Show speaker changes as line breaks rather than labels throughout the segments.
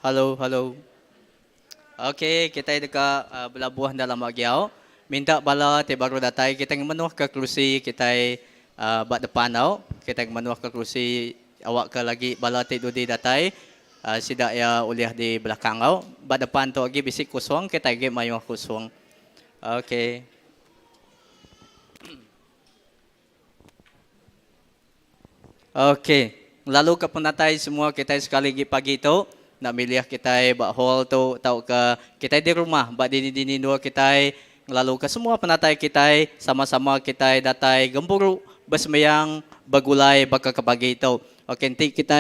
Halo, halo. Okey, kita dekat Belabuhan dalam Bagiau. Minta bala te baru datai kita menuah ke kerusi kita bak depan tau. Kita menuah ke kerusi awak ke lagi bala te dudi datai. Sidak ya uliah di belakang tau. Bak depan tu lagi bisik kosong, kita lagi mayuah kosong. Okey. Okey. Lalu ke penatai semua kita sekali lagi pagi tu nak milih kita bak hall tu tau ke kita di rumah bak dini-dini dua kita lalu ke semua penatai kita sama-sama kita datai gemburu bersembayang bergulai baka ke pagi tu. Okey nanti kita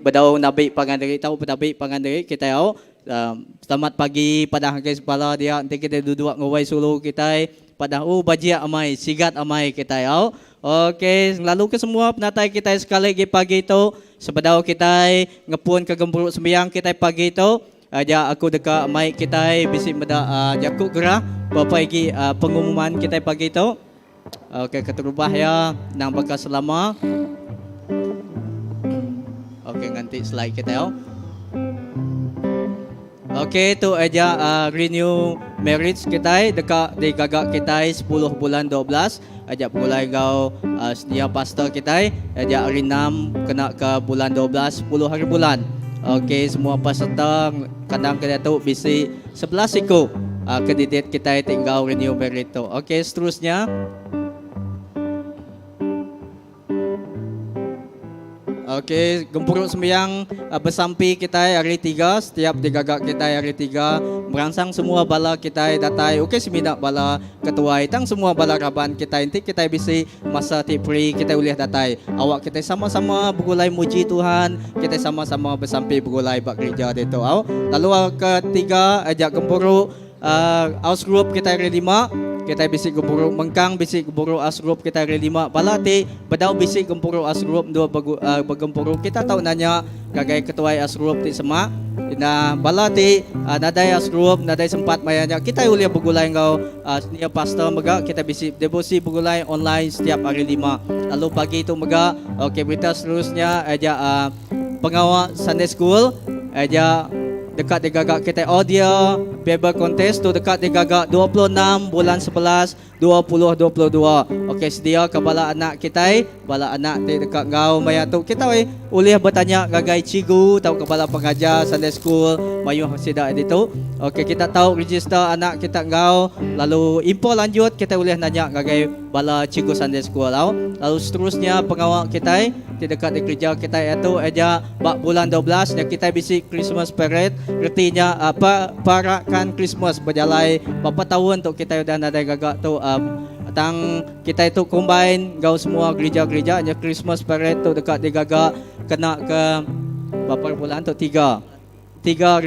berdau nabi pangandiri tahu nabi pangandiri kita tahu selamat pagi pada hari kepala dia nanti kita duduk ngawai sulu kita pada bajia amai sigat amai kita tahu. Okey lalu ke semua penatai kita sekali lagi pagi tu sebedau kita ngepun ke gemburu sembiang kita pagi tu aja aku dekat mic kita bisik meda jakuk gerah berapa lagi pengumuman kita pagi tu. Okey keterubah ya nang bakal selama. Okey nanti slide kita ya. Okey tu aja renew marriage kita dekat di gagak kita 10 bulan 12 ajak mulai kau sedia pastor kita ajak hari 6 kena ke bulan 12 10 hari bulan. Okey semua peserta kadang kita tu bisi 11 ikut kandidat kita tinggal renew marriage tu. Okey seterusnya okey, gempuruk sembiang bersampi kita hari 3 setiap digagak kita hari 3 merangsang semua bala kita datai. Okey semidak bala ketua tang semua bala raban kita nanti kita bisi masa tipri kita boleh datai. Awak kita sama-sama bergulai muji Tuhan, kita sama-sama bersampi bergulai bak gereja dia tu. Lalu ketiga ajak gempuruk house group kita hari 5 kita bisik gempuruk mengkang bisik gempuruk as group kita hari 5 balati bedau bisik gempuruk as group dua bergempuruk kita tahu nanya gagai ketua as group ti semak na balati nadai as group nadai sempat mayanya kita boleh bergulai engkau senior pastor mega kita bisik devosi bergulai online setiap hari 5 lalu pagi tu mega okey berita seterusnya aja pengawal Sunday school aja dekat di gagak kita audio Bible contest tu dekat di gagak 26 bulan 11 2022. Okey sedia ke bala anak kita, bala anak ti dekat ngau maya tu kita boleh bertanya gagai cigu tahu ke bala pengajar Sunday school mayu sida itu. Okey kita tahu register anak kita ngau lalu info lanjut kita boleh nanya gagai bala cigu Sunday school lalu seterusnya pengawal kita di dekat di kerja kita itu aja bak bulan 12 yang kita bisi Christmas parade artinya apa parakan Christmas berjalai berapa tahun untuk kita dah ada gagak tu tang kita itu combine gau semua gereja-gereja nya Christmas parade tu dekat di gagak kena ke berapa bulan tu 3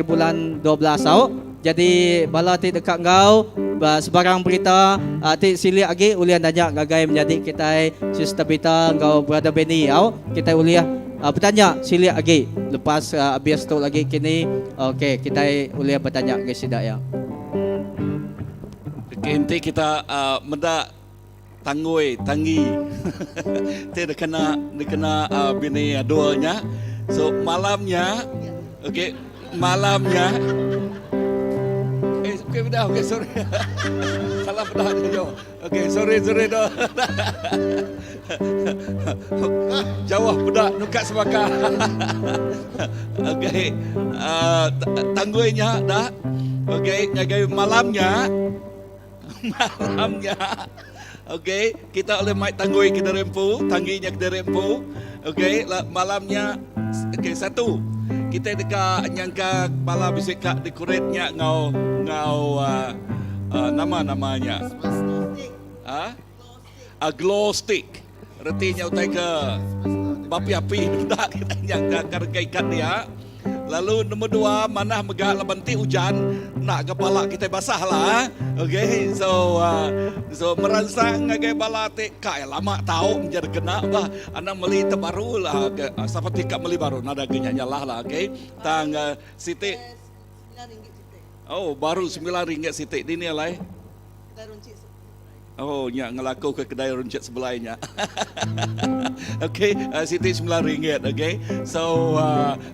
bulan 12 tau. Jadi bala ti dekat ngau sebarang berita ti silik lagi ulian nanya gagai menjadi kita sister beta ngau brother Benny tau. Kita uliah bertanya silik lagi lepas habis tu lagi kini okey kita uliah bertanya ke sidak ya.
Okey nanti kita menda tangi ti kena bini duanya so malamnya okey malamnya okey dah okey sorry salah dah yo okey sorry dah jawab budak nukat sebaka okey tangguinya dah okey nyagai malamnya okey kita oleh mai tanggui kita rempu tangginya kita rempu okey malamnya okey satu kita dekat nyangka bala bisik kak dekoratnya ngau nama-namanya glow stick artinya utai ke bapi-api dah kita nyangka karga ikan dia. Lalu nombor 2 mana megak lebanti hujan nak kepala kita basah lah. Okay, so merangsang ngagai bala te kai lama tahu menjadi kena bah anak meli terbaru lah seperti kak meli baru nada genyanya lah okay. Tang Siti oh baru RM9 Siti ini lah. Oh, nyak ngelaku ke kedai runcit sebelahnya. Okay, Siti RM9. Okay, so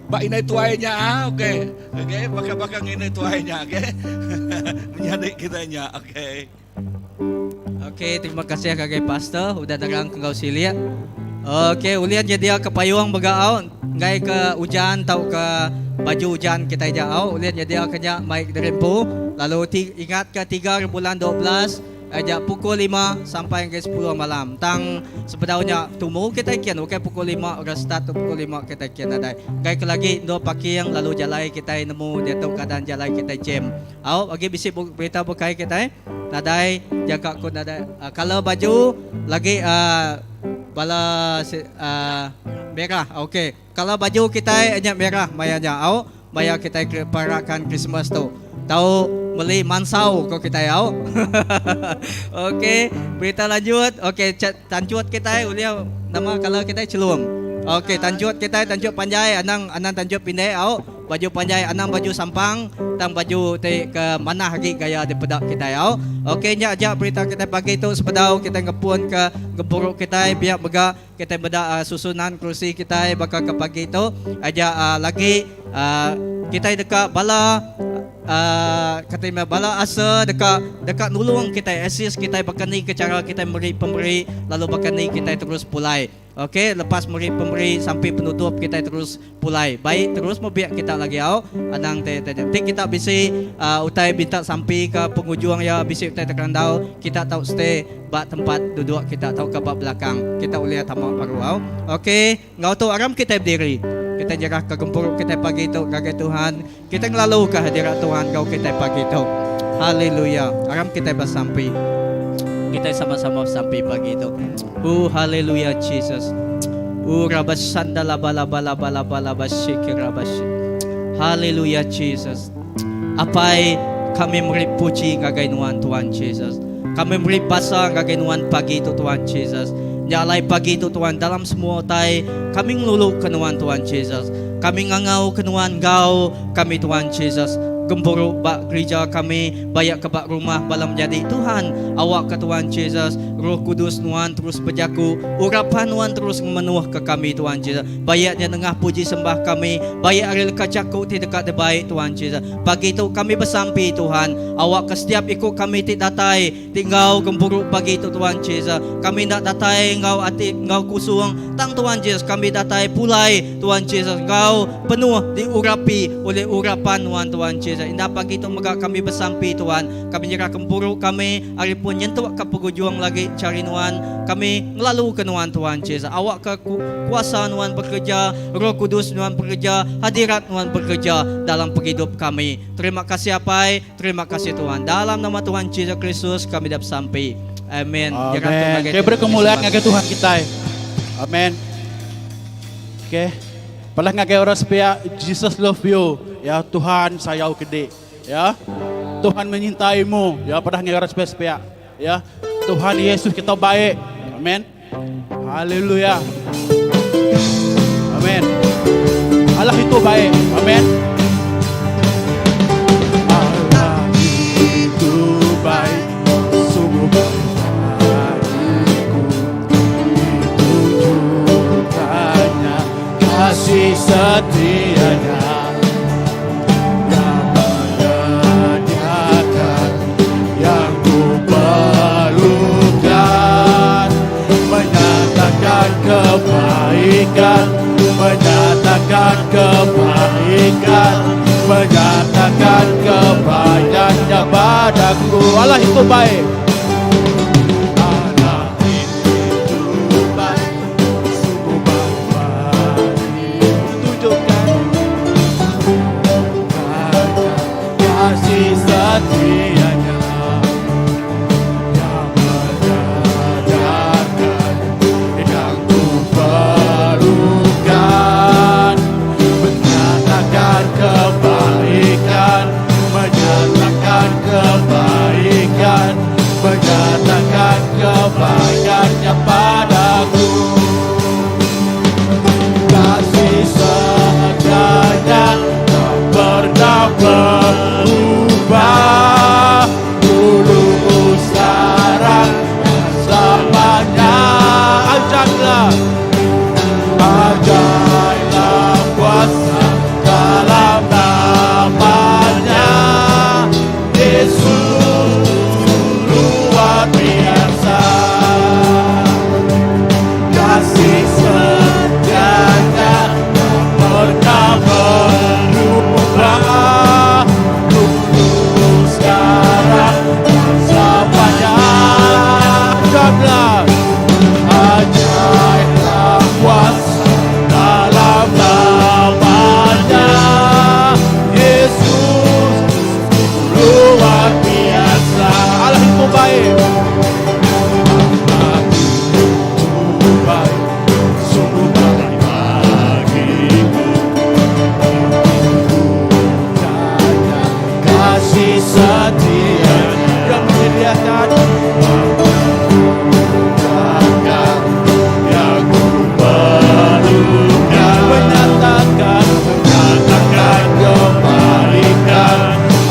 bak ini tuainya. Okay, okay, bakal ini tuainya. Okay, menyadik kitanya. Okay.
Okey, terima kasih kakak pastor udah datang ke kau sini ya. Okey, ulian jadi ke payung begaau, ngai ke hujan tau ke baju hujan kita jauh, ulian jadi kenya mic derempu, lalu ingat ke 3 bulan 12 ajak pukul 5 sampai ke 10 malam. Tang sebenarnya tumu kita kian, okey pukul 5 orang start pukul 5 kita kian ada. Gai ke lagi do paking lalu jalai kita nemu dia tahu keadaan jalai kita jam. Au bagi bisi berita berkai kita nadai jaga ko nadai kalau baju lagi bala merah. Okey. Kalau baju kita hanya merah mayanya au maya kita perakan Christmas tu. Tahu beli mansau kau kita ya. Okey, berita lanjut. Okey, tanjut kita ulia nama kalau kita celum. Okey, tanjut kita tanjut panjai anang tanjut pindai au baju panjai anang baju sampang tang baju te ke mana lagi gaya daripada kita ya. Okey, nya aja berita kita pagi itu sepedau kita ngepun ke geburuk kita biar bega kita beda susunan kursi kita bakal ke pagi itu aja lagi kita dekat bala kata bala asa dekat nulung kita assist kita bakani ke cara kita pemberi lalu bakani kita terus pulai. Okey, lepas pemberi sampai penutup kita terus pulai. Baik terus mobiak kita lagi au anang te kita bisi utai minta sampai ke penghujung ya bisi utai terkandau kita tahu stay bak tempat duduk kita tahu ke bak belakang kita ulihat tamak baru au. Okey, ngau tu aram kita berdiri. Kita jaga kegempur kita pagi itu kagai Tuhan. Kita ngelalu ke hadirat Tuhan kau kita pagi itu. Haleluya. Aram kita bersampai. Kita sama-sama sampai pagi itu. Haleluya Jesus. Rabasanda la bala bala bala bala basyikir rabasyik. Haleluya Jesus. Apai kami beri puji kagai Tuhan Jesus. Kami beri basa kagai pagi itu Tuhan Jesus. Nyalai pagi itu Tuhan dalam semua tai kami ngelulu kenuan Tuhan Jesus. Kami ngangau kenuan Kau kami Tuhan Jesus. Gemburu bak gereja kami bayak ke bak rumah balam jadi Tuhan awak ke Tuhan Jesus. Roh Kudus Tuhan terus berjaku urapan Tuhan terus memenuh ke kami Tuhan Jesus. Bayaknya tengah puji sembah kami bayak aril kacaku ti dekat baik Tuhan Jesus. Pagi itu kami bersampi Tuhan awak ke setiap ikut kami ti datai tinggal gemburu pagi itu Tuhan Jesus. Kami nak datai Engkau ati Engkau kusung tang Tuhan Jesus. Kami datai pulai Tuhan Jesus. Engkau penuh diurapi oleh urapan Tuhan Jesus. Indah pagi itu mega kami bersampi Tuhan. Kami jaga gemburu kami hari pun nyentuh ke pegujuang lagi cari Tuhan. Kami ngelalu ke Tuhan Jesus. Awak ke kuasa Tuhan bekerja, Roh Kudus Tuhan bekerja, hadirat Tuhan bekerja dalam hidup kami. Terima kasih Apai, terima kasih Tuhan. Dalam nama Tuhan Yesus Kristus kami dapat sampai. Amin.
Amin. Kita beri kemuliaan ngake Tuhan kita. Amin. Oke. Palah ngake orang sepia Jesus love you. Ya Tuhan sayau gede. Ya. Tuhan menyintaimu. Ya padah ngake orang sepia. Ya. Tuhan Yesus kita baik. Amin. Haleluya. Amin. Allah itu baik. Amin. Allah itu baik. Sungguh bagiku. Ditujukannya kasih setianya. Yang menyediakan yang ku perlukan. Menyatakan kebaikan, menyatakan kebaikan, menyatakan kebaikannya padaku. Allah itu baik. Allah itu baik, sungguh baik. Tunjukkan kasih setianya. Menyatakan kebaikannya padaku. Kasih setianya tak pernah berubah. Dia yang menyediakan yang ku perlukan, menyatakan kebaikan,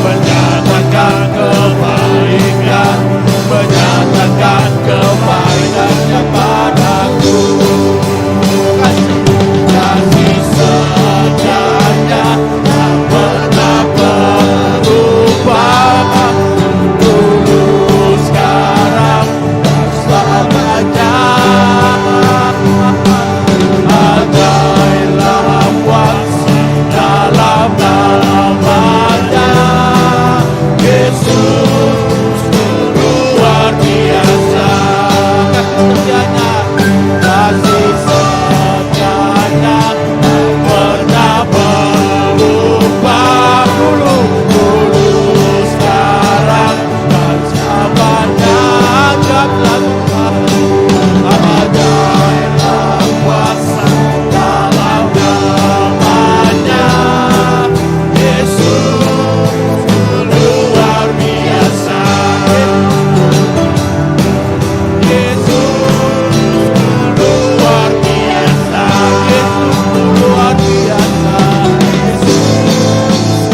menyatakan kebaikan, menyatakan kebaikan padaku. Kasih sejatinya tak pernah berubah, dulu sekarang selamanya. Adailah kuasa dalam namanya. Yesus luar biasa. Kasih setianya tak pernah berubah, dulu sekarang dan selamanya. Adailah kuasa dalam namanya. Yesus luar biasa. Yesus luar biasa. Yesus luar biasa. Yesus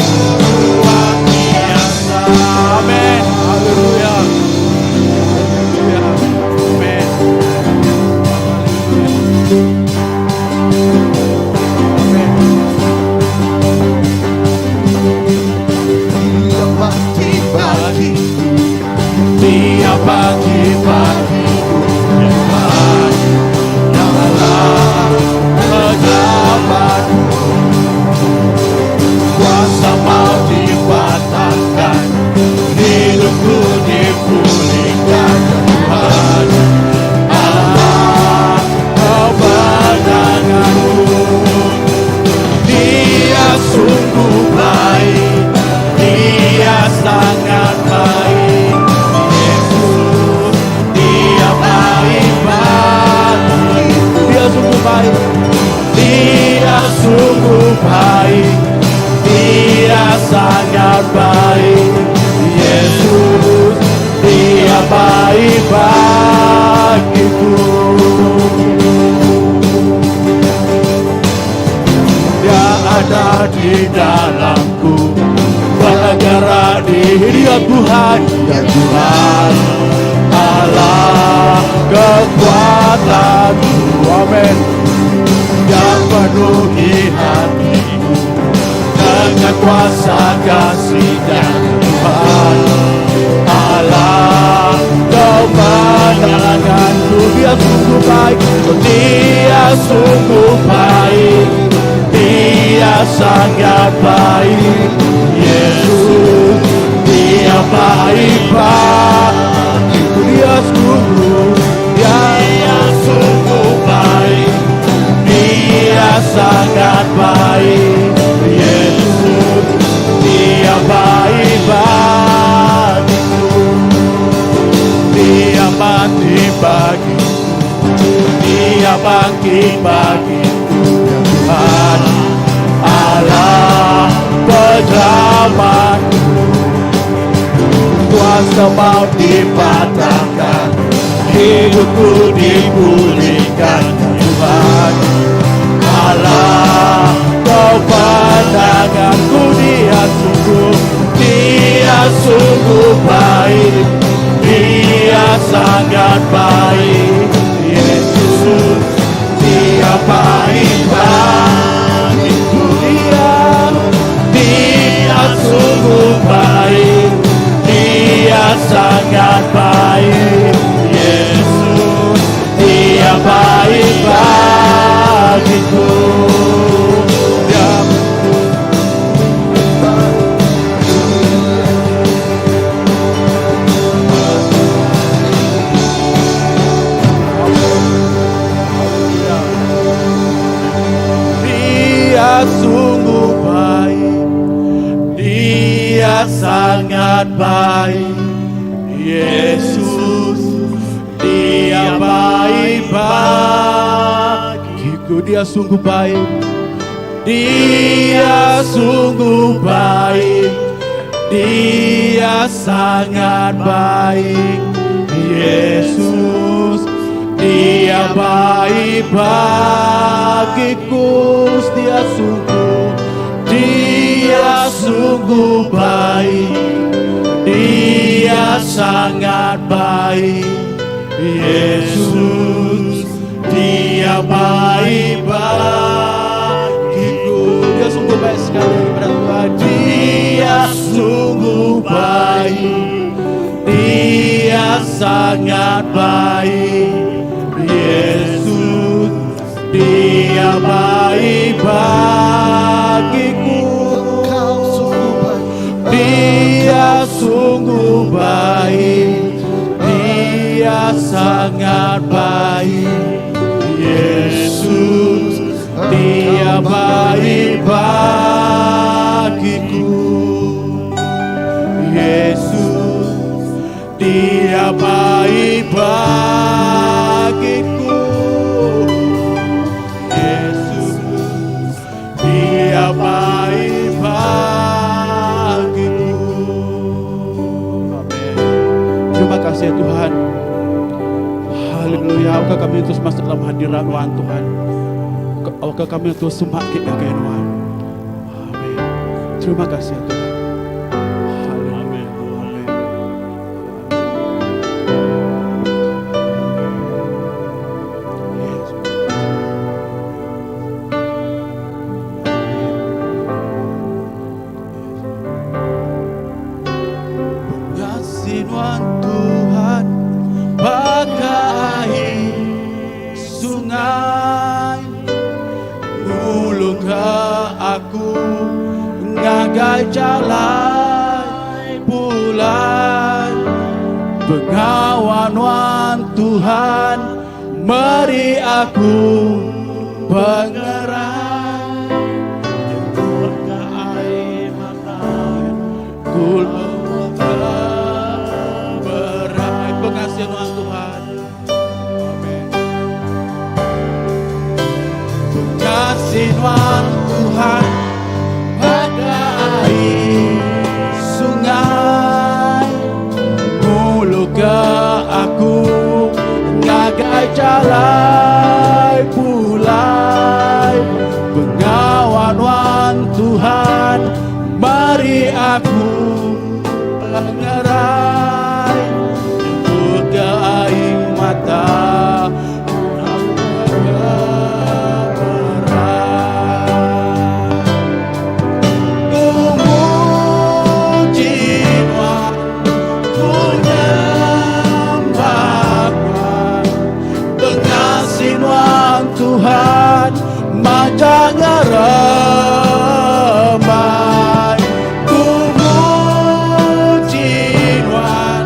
luar biasa. Amin. Haleluya. Haleluya. Amin. Amin. Tiap pagi-pagi Tuhan nyala pejabatku, kuasa mau dipatahkan, hidupku dipulihkan. Tuhan Allah kebenaranku, Dia sungguh baik, Dia sangat baik. Yesus, Dia baik-baik, Dia sungguh baik, Dia sungguh baik, Dia sangat baik. Yesus, Dia baik bagiku. Dia ada di dalamku, bergerak di Dia Tuhan, Dia Tuhan Allah kekuatanku. Amin. Yang penuhi hatiku dengan kuasa kasih-Nya. Tuhan Allah kebenaranku, Dia sungguh baik, Dia sungguh baik, Dia sangat baik. Yesus, Dia baik bagiku. Dia sungguh baik, Dia sangat baik. Yesus, Dia baik bagiku. Dia mati bagiku, Dia bangkit bagiku. Tuhan Allah penyelamatku, kuasa maut dipatahkan, hidupku dipulihkan. Tuhan Allah kebenaranku, Dia sungguh baik, Dia sangat baik. Yesus, Dia baik bagiku. Dia sungguh baik, Dia sangat baik. Yesus, Dia baik bagiku. Dia sungguh baik, Dia sangat baik. Yesus, Dia baik bagiku. Dia sungguh baik, Dia sungguh baik, Dia sangat baik, Yesus. Dia baik bagiku, dia sungguh baik, dia sangat baik, Yesus. Dia baik bagiku, dia sungguh baik sekali kepada Tuhan. Dia sungguh baik, dia sangat baik, Yesus. Dia baik bagiku, dia sungguh baik, dia sangat baik, Yesus. Dia baik bagiku, Yesus. Dia baik bagiku, Yesus. Dia baik bagiku. Amin. Terima kasih Tuhan. Haleluya. Apakah kami terus masuk dalam hadirat Tuhan? Apakah kami terus semakin kekayaan Tuhan? Amin. Terima kasih Tuhan. Amin. Amin. Yesus. Pengasihan Tuhan bagai sungai, mulukah aku ngagai jalan pulang. Pengawan Tuhan beri aku pengerang, jemputkan air mata ku berai. Pengasihan Tuhan. Amin. Pengasihan Tuhan bagai sungai, mulukah aku ngagai jalan pulai. Pengawan Tuhan beri aku pengerai, jemputkan air mata Tuhan macam ramai. Ku muji Tuhan,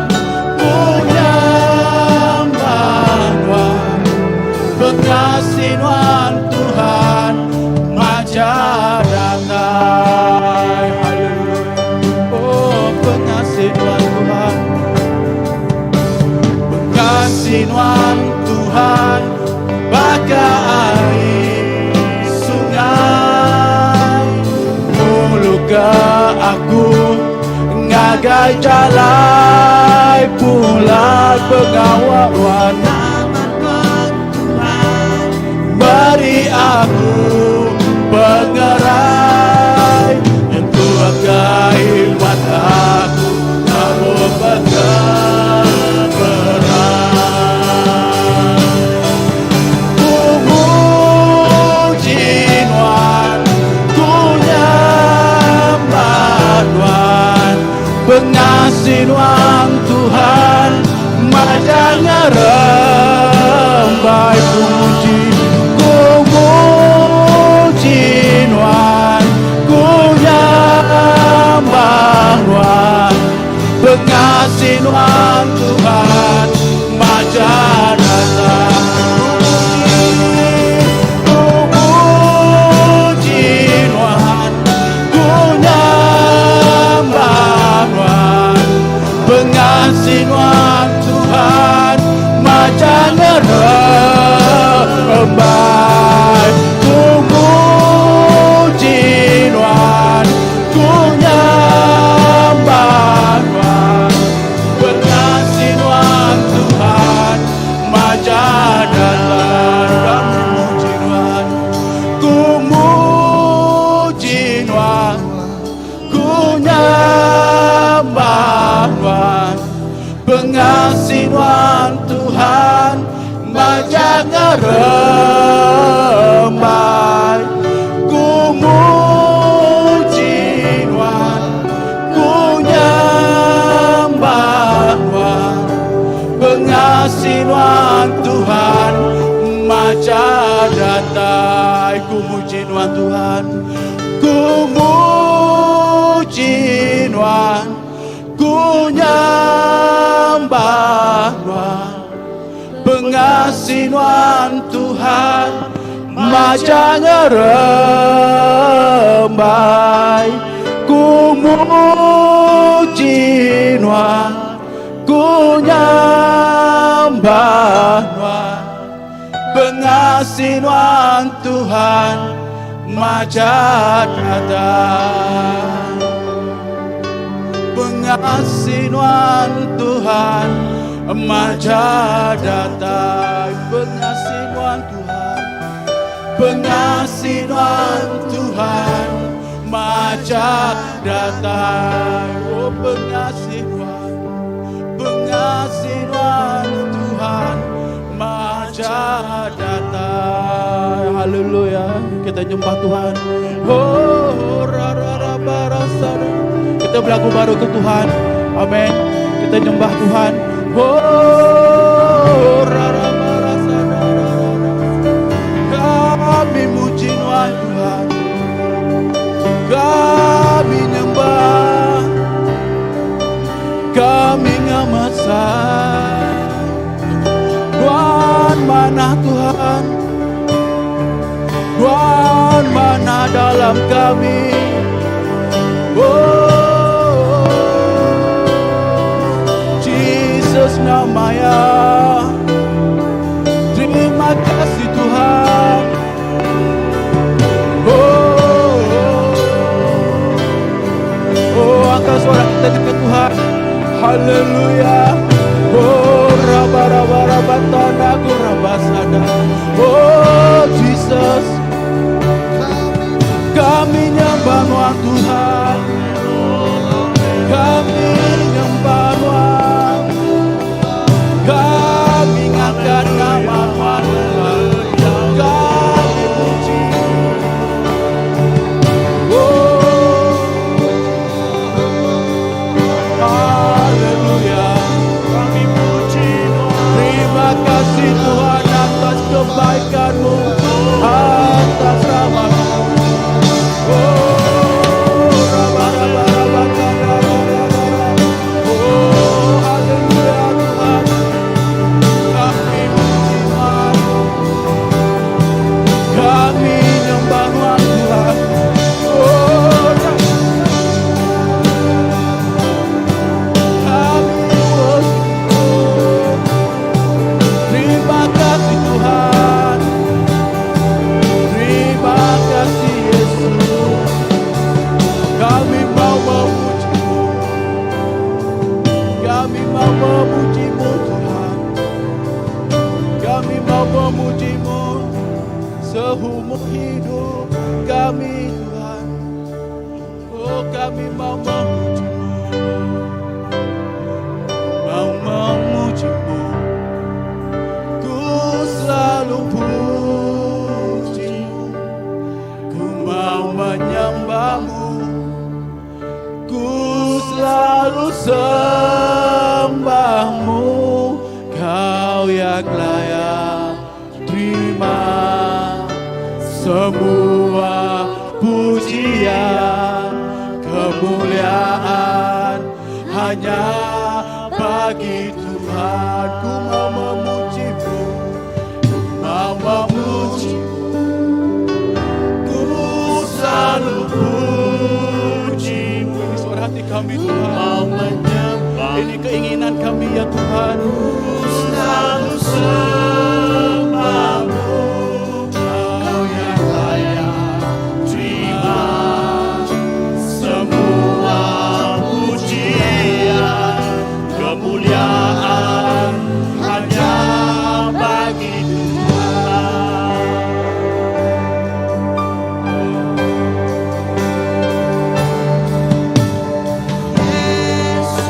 ku nyembah Tuhan. Pengasihan Tuhan macam damai. Haleluya. Oh, pengasihan Tuhan, pengasihan Tuhan bagai sungai, mulukah aku ngagai jalan pulang. Pengawan Tuhan beri aku pengerai, untuk agai mataku aku pengasihan Tuhan macam ramai. Ku muji Tuhan, ku nyembah Tuhan. Pengasihan Tuhan macam pengasihan Tuhan macam ramai. Ku muji Tuhan, ku nyembah Pengasihan Tuhan majanya remai. Ku muji Tuhan, ku nyembah Tuhan. Pengasihan Tuhan maja datai. Ku muji Tuhan, ku muji Tuhan, ku nyembah Tuhan. Pengasihan Tuhan majanya remai. Ku muji Tuhan, ku nyembah Tuhan. Pengasihan Tuhan maja datang. Pengasihan Tuhan maja datang. Pengasihan Tuhan, pengasihan Tuhan maja datang. Oh pengasihan, pengasihan Tuhan maja datang. Haleluya, kita nyembah Tuhan. Oh rara barasana. Kita berlagu baru ke Tuhan. Amin. Kita nyembah Tuhan. Oh rara barasana. Kami muji Tuhan. Kami nyembah. Kami ngamasai. Tuhan mana Tuhan? Tuhan mana dalam kami? Oh, Jesus namanya. Terima kasih Tuhan. Oh, angkat suara kita dekat Tuhan. Haleluya. Oh, raba-raba-raba-tanda kurabasada. Oh, Jesus. Kami nyembah Tuhan. Kami nyembah Tuhan. Kami ngangkat nama Tuhan. Kami puji. Oh, haleluya. Kami puji Tuhan. Terima kasih Tuhan atas kebaikan-Mu, atas rahmat-Mu. Seumur hidup kami Tuhan. Oh kami mau memuji-Mu, mau memuji-Mu. Ku selalu puji-Mu, ku mau menyembah-Mu. Ku selalu sembah-Mu. Kau yang layak terima semua pujian, kemuliaan hanya bagi Tuhan. Ku mau memuji-Mu, mau memuji-Mu. Ku selalu puji-Mu. Ini suara hati kami Tuhan. Mau menyembah. Ini keinginan kami ya Tuhan. Ku selalu sembah-Mu. Kemuliaan hanya bagi Tuhan. Yesus,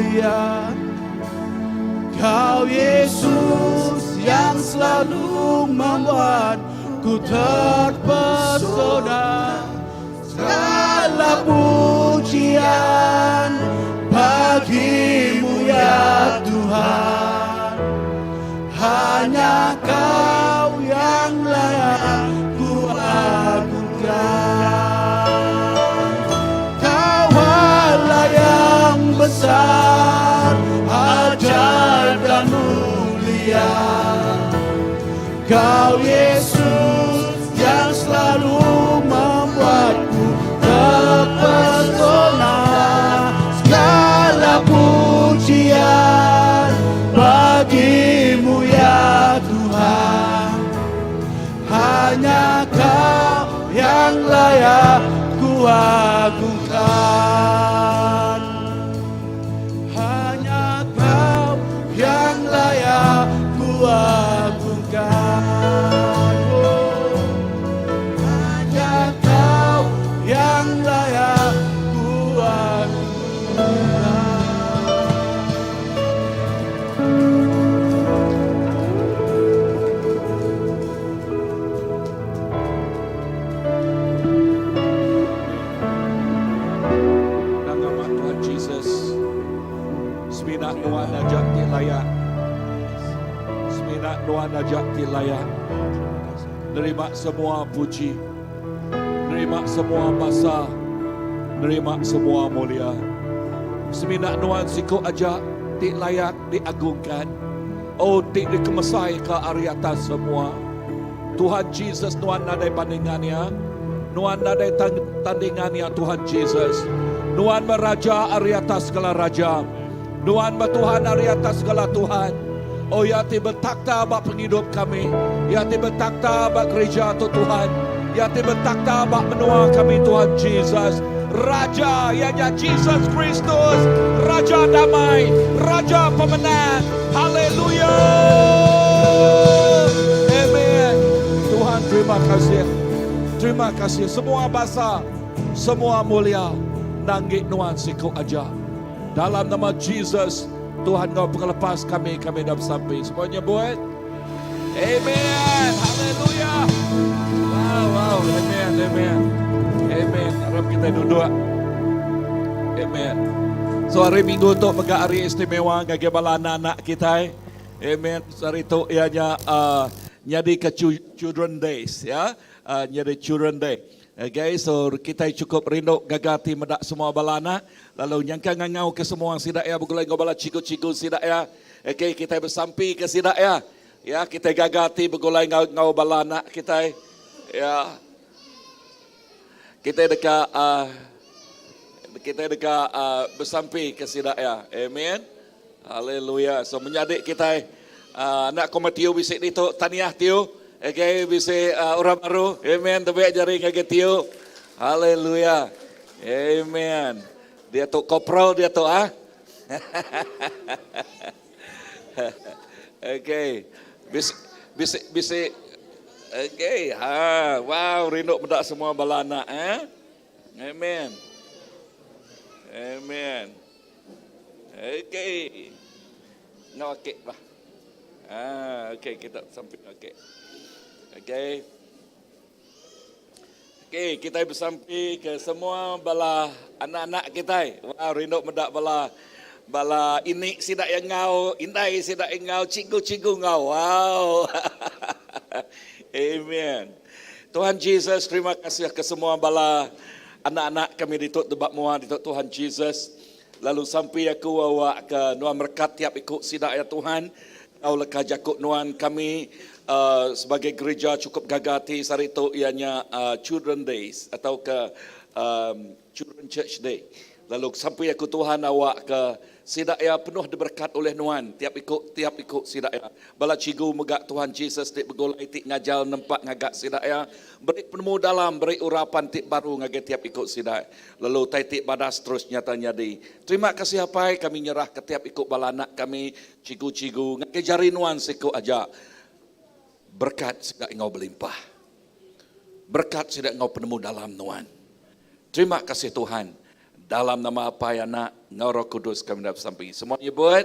mulia. Kau Yesus yang selalu membuatku terpesona. Segala pujian bagimu ya Tuhan. Hanya Kau yang layak ku agungkan. Kau Allah yang besar, ajaib dan mulia. Kau Yesus yang selalu membuatku terpesona. Segala pujian bagimu ya Tuhan. Hanya Kau yang layak ku agungkan. Hanya Kau yang layak ku agungkan. Oh, hanya Kau yang layak ku agungkan.
Nama Tuhan Jesus. Semina Tuhan ajak ti layak. Semina Tuhan ajak ti layak. Nerima semua puji. Nerima semua basa. Nerima semua mulia. Semina Tuhan siku ajak ti layak diagungkan. Oh, ti dikemesai ke area atas semua. Tuhan Jesus, Tuhan nadai bandingannya. Tuhan nadai tandingannya Tuhan Jesus. Tuhan beraja area atas segala raja. Tuhan bertuhan area atas segala Tuhan. Oh ya ti bertakhta bak penghidup kami. Ya ti bertakhta bak gereja tu Tuhan. Ya ti bertakhta bak menua kami Tuhan Jesus. Raja ianya Jesus Kristus. Raja damai. Raja pemenang. Haleluya. Amen. Tuhan terima kasih. Terima kasih. Semua bahasa. Semua mulia. Nanggit nuan siku aja. Dalam nama Jesus, Tuhan kau pengelepas kami dah sampai. Semuanya buat. Amen. Haleluya. Wow. Amen. Amen. Harap kita duduk. Amen. So hari Minggu tu megak hari istimewa ngagi bala anak kita. Amen. Hari tu ianya nyadi ke Children Days ya. Nyadi Children Day. Okay, so kita cukup rindu gagati medak semua balana. Lalu nyangka ngau ke semua sidak ya begulai ngau bala ciku-ciku sidak ya. Okay, kita bersampi ke sidak ya. Ya, kita gagati begulai ngau balana kita. Ya. Kita dekat bersampi ke sidak ya. Amen. Haleluya. So menyadik kita nak komatiu bisik itu taniah tiu. Okay, bisa orang baru. Amen. Terbaik jari ngagak tiu. Haleluya. Amen. Dia tu kopral dia tu Okay. Bisa. Okay. Wow, rindu mendak semua balana Amen. Okay. Nak okey bah. Okay, kita sampai okey. Okay, kita bersampai ke semua bala anak-anak kita. Wah, rindu mendak bala ini sidak yang ngau, indai sidak yang ngau, cikgu-cikgu ngau. Wow. Amen. Tuhan Jesus, terima kasih ke semua bala anak-anak kami dituk debak muah dituk Tuhan Jesus. Lalu sampai aku awak ke nuan berkat tiap ikut sidak ya Tuhan. Kau lekah jakut nuan kami sebagai gereja cukup gagati hari itu ianya Children Days atau ke Children Church Day. Lalu sampai aku Tuhan awak ke sidaya penuh diberkat oleh nuan tiap ikut sidaya. Bala cigu megak Tuhan Jesus dik begolai tik ngajal nempak ngagak sidaya. Beri penemu dalam beri urapan tik baru ngagak tiap ikut sidaya. Lalu tai tik badas terus nyatanya di. Terima kasih apai kami nyerah ke tiap ikut bala anak kami cigu-cigu ngagak jari nuan siku aja. Berkat sidak engkau berlimpah. Berkat sidak engkau penemu dalam nuan. Terima kasih Tuhan. Dalam nama apa ya nak ngau Roh Kudus kami dapat sampai. Semua nyebut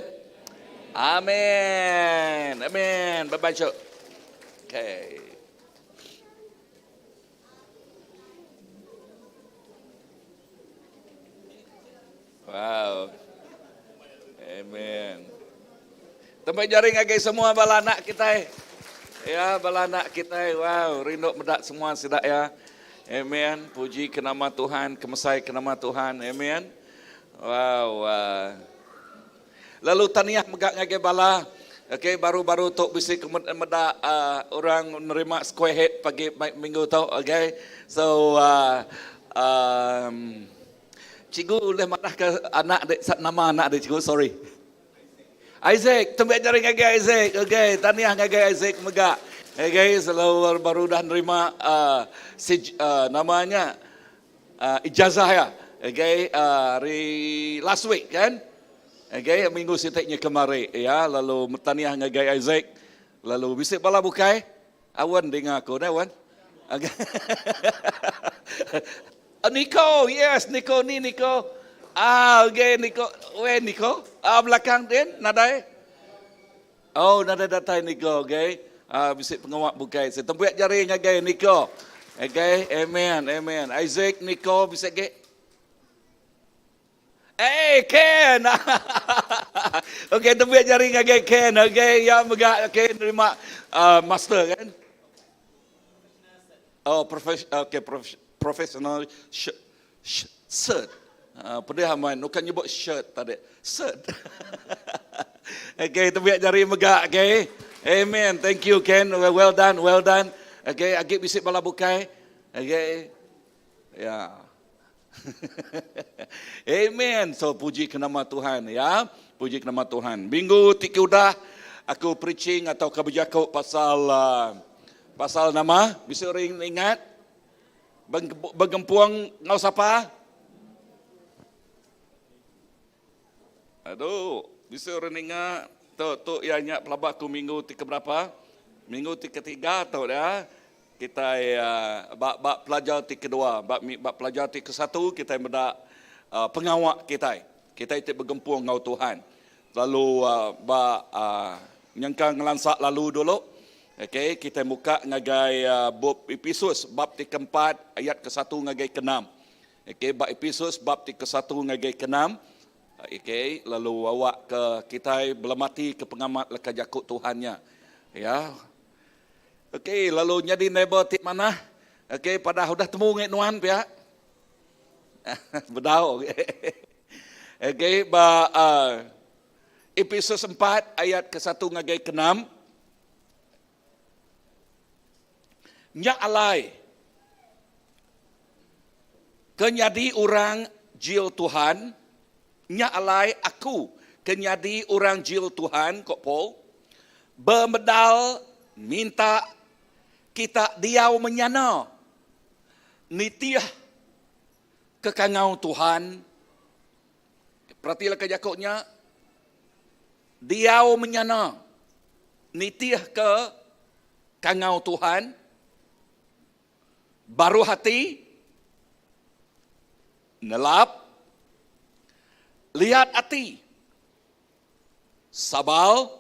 amin. Amin. Bye-bye, Cuk. Okay. Wow. Amen. Tempat jaring agak semua bala anak kita. Ya, bala anak kita. Wow, rindu medak semua sidak ya. Amen. Puji ke nama Tuhan, kemesai ke nama Tuhan. Amen. Wow. Lalu taniah megak ngage bala. Okay, baru-baru tok bisik medak orang menerima square head pagi minggu tu. Okay. So cikgu boleh marah ke anak dek, nama anak dek cikgu, sorry. Isaac, tembak jaring ngage Isaac. Okay, taniah ngage Isaac megak. Okay, selalu baru dah nerima namanya ijazah ya. Okay, hari last week kan. Okay, minggu siteknya kemarin ya. Lalu taniah ngage Isaac. Lalu bisik bala bukai. Awan dengar aku, Awan. Okay. Nico, yes, Nico ni Nico. Okay, Nico. Where Nico? Belakang din, nadai. Oh, nadai datai Nico, okay. Bisik pengawak bukai. Saya tempuak jaring okay, Nico. Okay, amen, amen. Isaac, Nico, bisik ke? Hey, Ken. Okay, tempuak jaring okay, Ken. Okay, ya megak, okay, terima master kan? Oh, professional cert. Pedih aman, bukan nyebut shirt tadi. Cert. Okay, terbiak jari megak, okay. Amen. Thank you, Ken. Well done, well done. Okay, agak bisik bala bukai. Okay. Ya. Amen. So, puji ke nama Tuhan, ya. Puji ke nama Tuhan. Minggu tiga udah aku preaching atau kebijakau pasal nama, bisa orang ingat? Bergempuang ngau siapa? Aduh, bisa orang ingat? Tu yang ingat pelabak aku minggu tiga berapa? Minggu tiga tahu dah. Kita bak pelajar tiga kedua, bak pelajar tiga satu kita mendak pengawak kita. Kita itu bergempuang ngau Tuhan. Lalu nyangka ngelansak lalu dulu. Okay, kita buka ngagai bab Efesus bab 3 ayat ke-1 ngagai ke-6. Okay, bab Efesus bab 3 ngagai ke-6. Okay, lalu awak ke kita belamati ke pengamat leka jakut Tuhannya. Ya. Okay, lalu jadi neighbor tip mana? Okay, pada sudah temu ngek nuan pihak. Bedau. Okay, bab Efesus 4 ayat ke-1 ngagai ke-6. Nyak alai kenyadi orang jil Tuhan, nyak alai aku kenyadi orang jil Tuhan kok Paul bermedal minta kita diau menyana nitiah kekangau Tuhan. Perhatilah kejakutnya, diau menyana nitiah ke kangau Tuhan. Baru hati, nelap, lihat hati, sabal,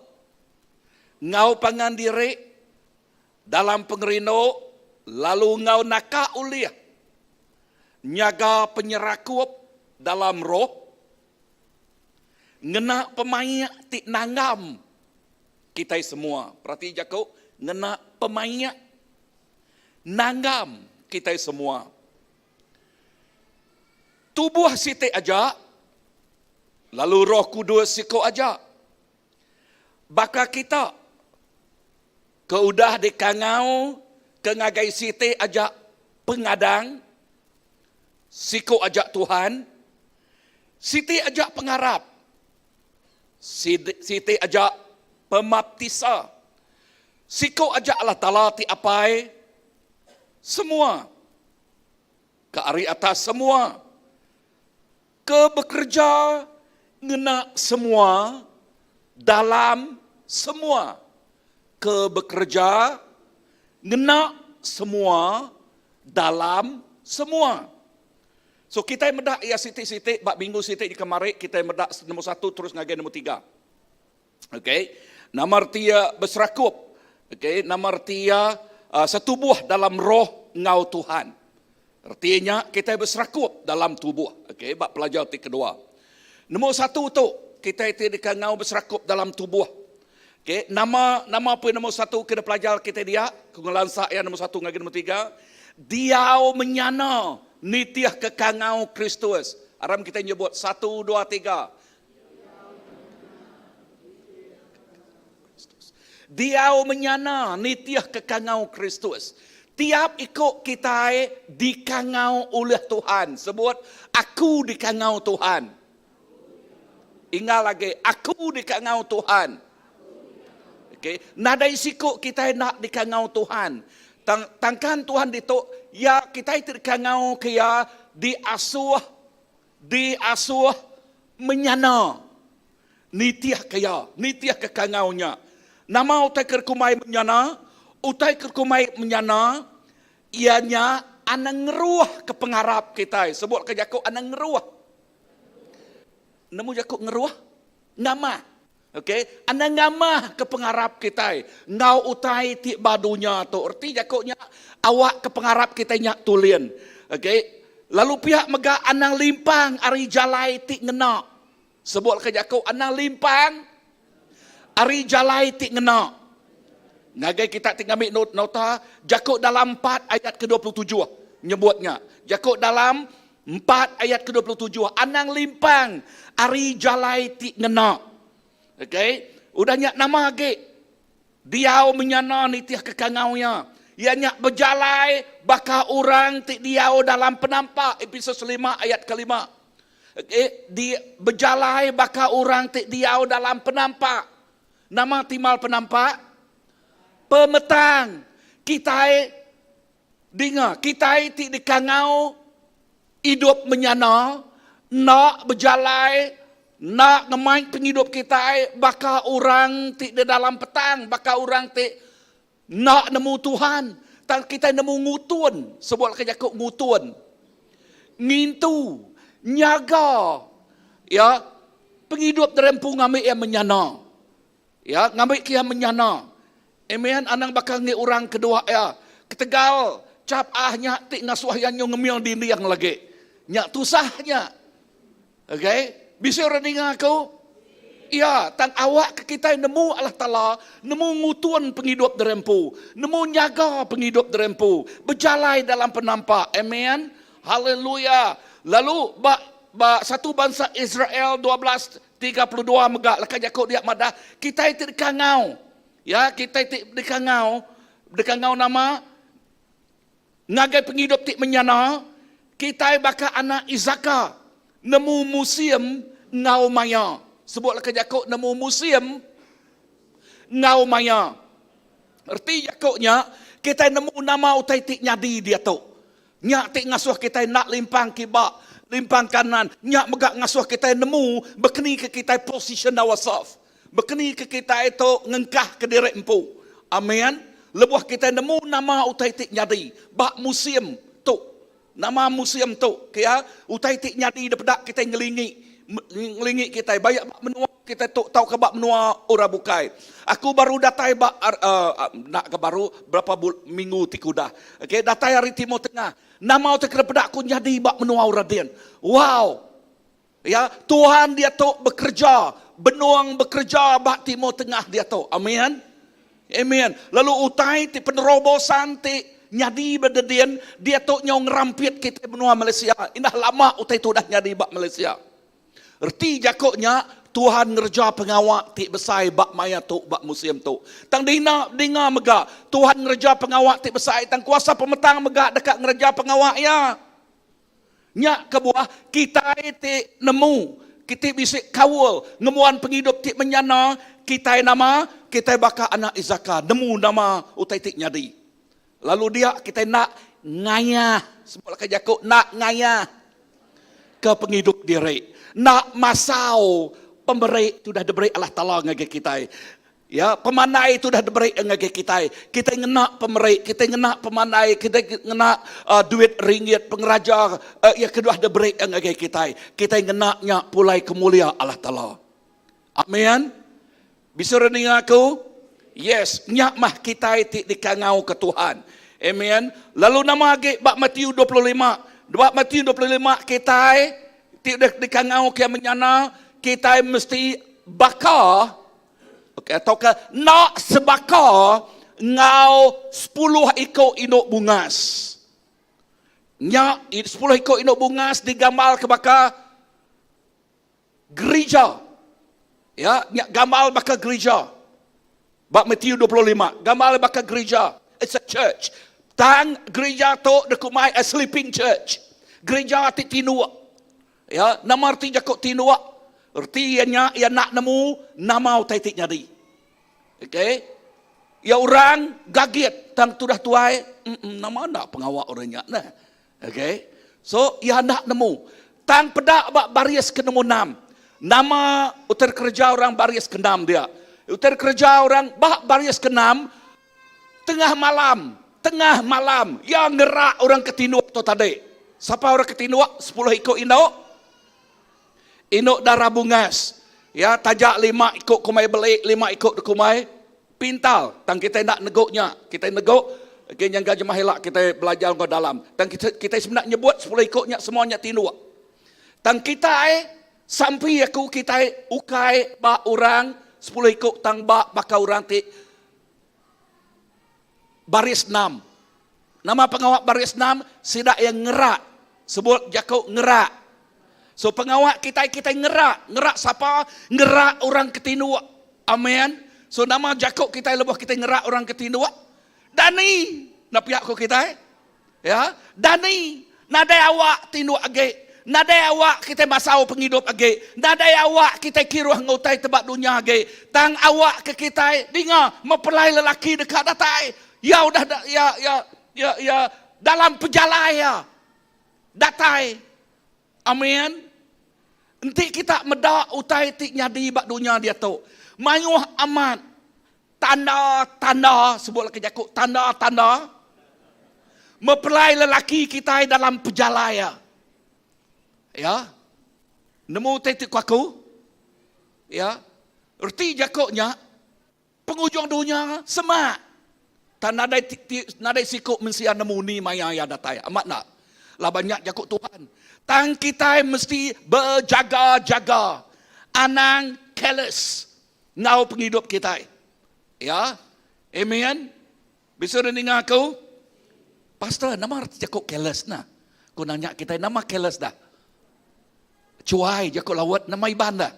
ngau pangan diri, dalam pengerino, lalu ngau naka uliah, nyaga penyerakup dalam roh, ngena pemain tik nanggam, kita semua, perhati jakau, ngena pemain nanggam, kita semua. Tubuh siti aja, lalu Roh Kudus siko aja. Baka kita keudah dikangau kengagai siti aja pengadang, siko aja Tuhan, siti aja pengarap, siti aja pemaptisa, siko aja Allah Ta'ala ti apai, semua ke ari atas semua, ke bekerja ngena semua, dalam semua, ke bekerja ngena semua, dalam semua, So kita medak ya sitik-sitik, bak minggu sitik di kemarin kita medak nombor 1 terus ngagai nombor 3. Okey. Nama artia berserakup. Okey, nama artia setubuh dalam roh ngau Tuhan. Artinya kita berserakup dalam tubuh. Okey, bak pelajar arti kedua. Nombor 1 tu kita itu ngau berserakup dalam tubuh. Okey, nama apa nombor 1 kita pelajar kita dia, kengelansa yang nombor 1 ngagai nombor 3. Diau menyana nitiah kekangau Kristus. Aram kita nyebut 1, 2, 3. Diau menyana nitiah kekangau Kristus. Tiap ikut kita dikangau oleh Tuhan. Sebut, aku dikangau Tuhan. Ingat lagi, aku dikangau Tuhan. Okay. Nadai sikut kita nak dikangau Tuhan. Tangkan Tuhan dituk, ya kita dikangau kaya diasuh menyana. Nitiah kekangaunya. Nama utai kerkumai menyana, ianya anang ngeruah ke pengharap kita. Sebut ke Jakub anang ngeruah. Nemu Jakub ngeruah? Ngama. Okey, anang ngama ke pengharap kita. Ngau utai ti badunya tu. Erti Jakubnya awak ke pengharap kita nyak tulian. Okey, lalu pihak mega anang limpang ari jalai ti ngena. Sebut ke Jakub anang limpang ari jalai ti ngena. Ngagai kita tinggal ambil nota Jakub dalam 4 ayat ke-27 nyebutnya. Jakub dalam 4 ayat ke-27 anang limpang ari jalai ti ngena. Okey, udah nyak nama lagi. Diau menyana nitiah kekangaunya. Ia nyak berjalai baka orang ti diau dalam penampak episod 5 ayat ke-5. Okey, di berjalai baka orang ti diau dalam penampak. Nama timal penampak pemetang. Kita dengar, kita ti dikangau hidup menyana, nak berjalai, nak ngemain penghidup kita, baka orang ti di dalam petang, baka orang ti nak nemu Tuhan, dan kita nemu ngutun, sebut ke Jakub ngutun, ngintu, nyaga, ya, penghidup derempu ngambil yang menyana, ya, ngambil yang menyana, amen, anang bakal ngi orang kedua ya, ketegal, cap ahnya ti ngasuh yang ngemil di yang lagi, nyak tusahnya, okay? Bisa orang dengar kau? Ya, tang awak ke kita nemu Allah Ta'ala, nemu ngutuan penghidup derempu, nemu nyaga penghidup derempu, berjalai dalam penampak. Amen. Haleluya. Lalu, satu bangsa Israel 12:32 megak, lekat Jakub dia madah, kita itu dikangau. Ya, kita itu dikangau nama, ngagai penghidup tik menyana, kita baka anak Izaka, nemu museum ngau maya. Sebutlah ke Jakub nemu museum ngau maya. Erti Jakubnya kita nemu nama utai tik nyadi dia tu. Nyak tik ngasuh kita nak limpang kibak, limpang kanan. Nyak megak ngasuh kita nemu berkeni ke kita position ourselves. Berkeni ke kita itu ngengkah ke diri empu. Amin. Lebuh kita nemu nama utai tik nyadi. Bak museum tu. Nama museum tu, kaya utai tik nyadi dapat kita ngelingi kita banyak menua kita tahu kebab menua ora bukai. Aku baru datai nak ke baru berapa minggu tiku dah. Okey, datai hari Timur Tengah. Nama utai dapat aku nyadi bab menua ora dian. Wow. Ya, Tuhan dia tu bekerja, benuang bekerja bab Timur Tengah dia tu. Amin. Amin. Lalu utai ti penerobosan ti nyadi berdedian, dia tu nyong rampit kita benua Malaysia. Indah lama utai tu dah nyadi bak Malaysia. Erti Jakubnya, Tuhan ngerja pengawak tik besai bak maya tu, bak museum tu. Tang dengar megak, Tuhan ngerja pengawak tik besai, tang kuasa pemetang megak dekat ngerja pengawak ya. Nyak kebuah, kita tik nemu, kita bisa kawal, ngemuan penghidup tik menyana, kita nama, kita baka anak Izaka, nemu nama utai tik nyadi. Lalu dia kita nak ngayah. Sebutlah ke Jakub nak ngayah ke penghidup diri. Nak masau pemberi sudah diberi Allah Ta'ala ngagi kita. Ya, pemanai itu dah diberi ngage kita. Kita ngena pemerik, kita ngena pemanai, kita ngena duit ringgit pengeraja ya kedua diberi ngage kita. Kita ngena nya pulai kemulia Allah Taala. Amin. Bisa renung aku? Yes, nya mah kita dikangau ke Tuhan. Amin. Lalu nama age bab Matius 25. Bab Matius 25 kita tidak dikangau ke menyana, kita mesti bakar. Okay, atau ke nak sebakar ngau 10 ekor induk bungas. Nya 10 ekor induk bungas digambar ke bakar gereja. Ya, nya gambar bakar gereja. Bab Matius 25, gambar bakar gereja. It's a church. Tang gereja tu dekumai a sleeping church. Gereja ti tinua. Ya, nama arti jakok tinua. Erti ianya ia nak nemu nama utai tik nyadi. Okay? Ya orang gaget tang tudah tuai, nama nak pengawak orangnya nah. Okay? So ia nak nemu. Tang pedak bak baris ke nemu 6. Nama utar kerja orang baris ke 6 dia. Utar kerja orang bak baris ke 6 tengah malam yang gerak orang ketinuk tu tadi. Siapa orang ketinuk? 10 ekor induk darah bungas. Ya, tajak 5 ikut kumai belik, 5 ikut kumai pintal. Tang kita nak negoknya, kita negok. Okay, yang gajah mahilak kita belajar ke dalam. Tang kita sebenarnya nyebut 10 ikutnya semuanya tinua. Tang kita sampai aku kita ukai ba orang 10 ikut tang ba bakal orang ti baris 6. Nama pengawak baris 6 sidak yang ngerak. Sebut jakau ngerak. So pengawak kita ngerak siapa? Ngerak orang ketinua. Amin. So nama Jakob kita lebih kita ngerak orang ketinua. Dani, nak pihak ko kita. Ya, Dani, nadai awak tinua age. Nadai awak kita masau penghidup age. Nadai awak kita kiruh ngutai tebak dunia age. Tang awak ke kita dengar mempelai lelaki dekat datai. Ya udah ya dalam perjalanan datai. Amin. Nanti kita medak utai tik nyadi bak dunia dia tu. Mayuh amat. Tanda-tanda. Sebutlah ke Jakub. Tanda-tanda. Mempelai lelaki kita dalam perjalanan. Ya. Nemu titik aku. Ya. Erti Jakubnya. Penghujung dunia. Semak. Tak nadai sikuk mensia nemu ni maya ya datai. Amat nak. Lah banyak Jakub Tuhan. Tang kita mesti berjaga-jaga. Anang careless. Ngau penghidup kita. Ya. Amen. Bisa dengar aku? Pastor, nama arti Jakub careless nah. Aku nanya kita, nama careless dah. Cuai Jakub lawat, nama iban dah.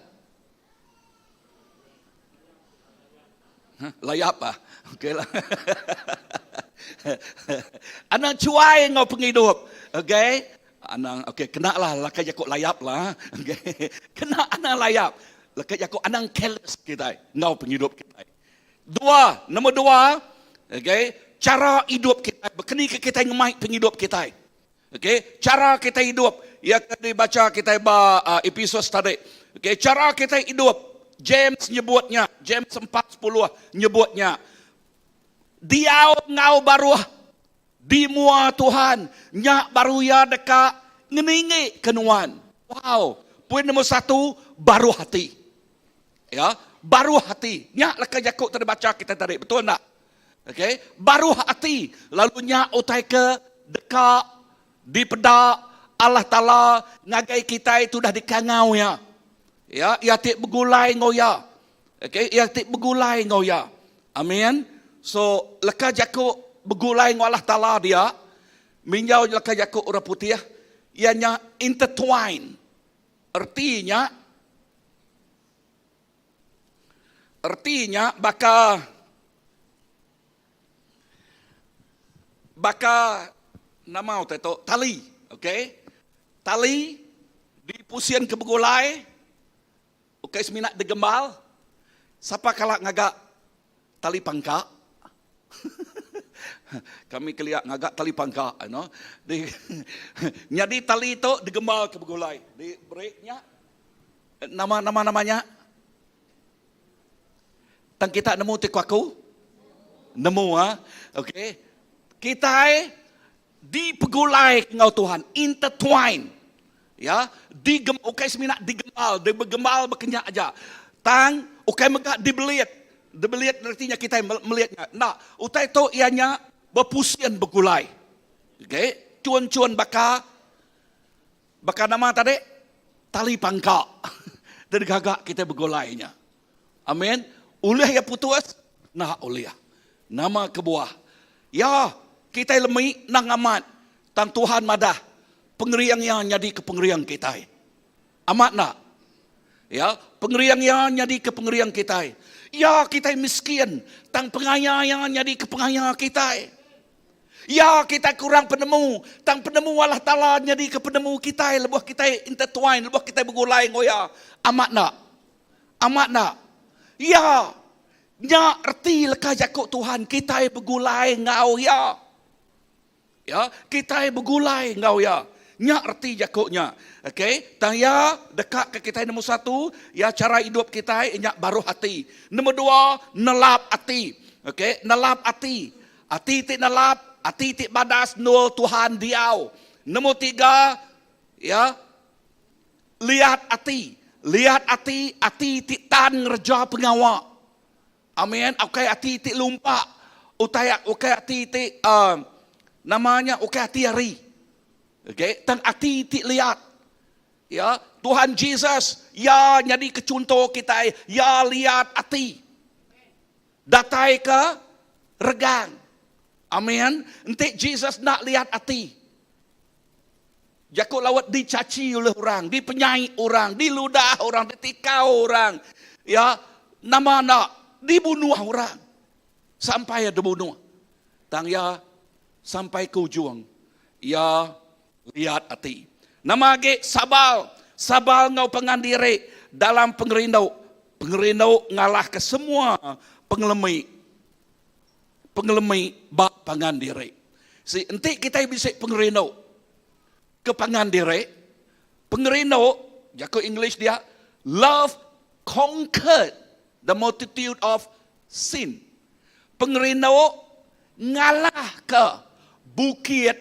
Layap ah. Okey lah. Anang cuai ngau penghidup. Okey. Anang, okey, kena lah, lakai Jakub layap lah. Okay. Kena anang layap. Lakai Jakub anang careless kita. Ngau penghidup kita. Nombor 2, okay, cara hidup kita. Berkeni ke kita ngemai penghidup kita. Okay, cara kita hidup. Ya, dibaca kita episod tadi. Okay, cara kita hidup. James nyebutnya, James 4:10 nyebutnya. Diau ngau baruah. Di mua Tuhan, nyak baru ya dekat ngeningi kenuan. Wow. Poin nombor 1, baru hati. Ya, baru hati. Nyak laka Jakub tadi baca kita tadi, betul tak? Okey, baru hati. Lalu nyak utai ke dekat di pedak Allah Taala ngagai kita itu dah dikangau ya. Ya, ia tik bergulai ngoya. Okey, ia tik bergulai ngoya. Amin. So, laka Jakub bergulai dengan Allah Ta'ala dia, minjau laka Jakub orang putih, ianya intertwine. Artinya baka nama itu tali, okey? Tali dipusian ke bergulai, okey seminat digembal, siapa kalak ngagak tali pangkak? Kami kelihat ngagak tali pangkak, no? Jadi tali itu digembal ke bergulai, di breaknya namanya tang kita nemu te aku? Nemu okey. Kita dipegulai ngau Tuhan, intertwine. Ya, okey semina digemal berkenyak aja. Tang okey megak dibelit. Dibelit artinya kita melihatnya. Nah, utai tu ianya berpusian bergulai. Okey, cuan-cuan baka nama tadi tali pangkak. Dan gagak kita bergulainya. Amin. Uliah ya putus, nah uliah. Nama kebuah. Ya, kita lemai nang amat. Tang Tuhan madah. Pengeriangnya jadi ke pengeriang kita. Amat nak. Ya, pengeriangnya jadi ke pengeriang kita. Ya, kita miskin. Tang pengayaan jadi ke pengayaan kita. Ya, kita kurang penemu. Tang penemu Allah Ta'ala jadi ke penemu kita. Lebuh kita intertwine. Lebuh kita bergulai ngoya. Amat nak. Amat nak. Ya. Nya erti leka jakuk Tuhan. Kita bergulai ngau ya. Ya. Kita bergulai ngau ya. Nya erti jakuknya. Okey. Tang ya dekat ke kita nombor satu. Ya cara hidup kita. Nya baru hati. Nombor dua. Nelap hati. Okey. Nelap hati. Hati tik nelap. Hati tik badas nul Tuhan diau. Nombor tiga, ya, lihat hati. Lihat hati, hati tik tan ngerja pengawak. Amin. Okay, hati tik lumpak. Okay, hati tik, namanya, okay, hati hari. Okay, tang hati tik lihat. Ya, Tuhan Yesus, ya, jadi kecunto kita, ya, lihat hati. Datai ke regang. Amin. Entik Jesus nak lihat hati. Jakut lawat dicaci oleh orang, dipenyai orang, diludah orang, ditikau orang. Ya, nama nak dibunuh orang. Sampai ada bunuh. Tang ya sampai ke ujung. Ya lihat hati. Nama ge sabal. Sabal ngau pengandiri dalam pengerindau. Pengerindau ngalah ke semua pengelemai bak pangan diri. Si entik kita bisa pengerino ke pangan diri. Pengerino, jago English dia, love conquered the multitude of sin. Pengerino ngalah ke bukit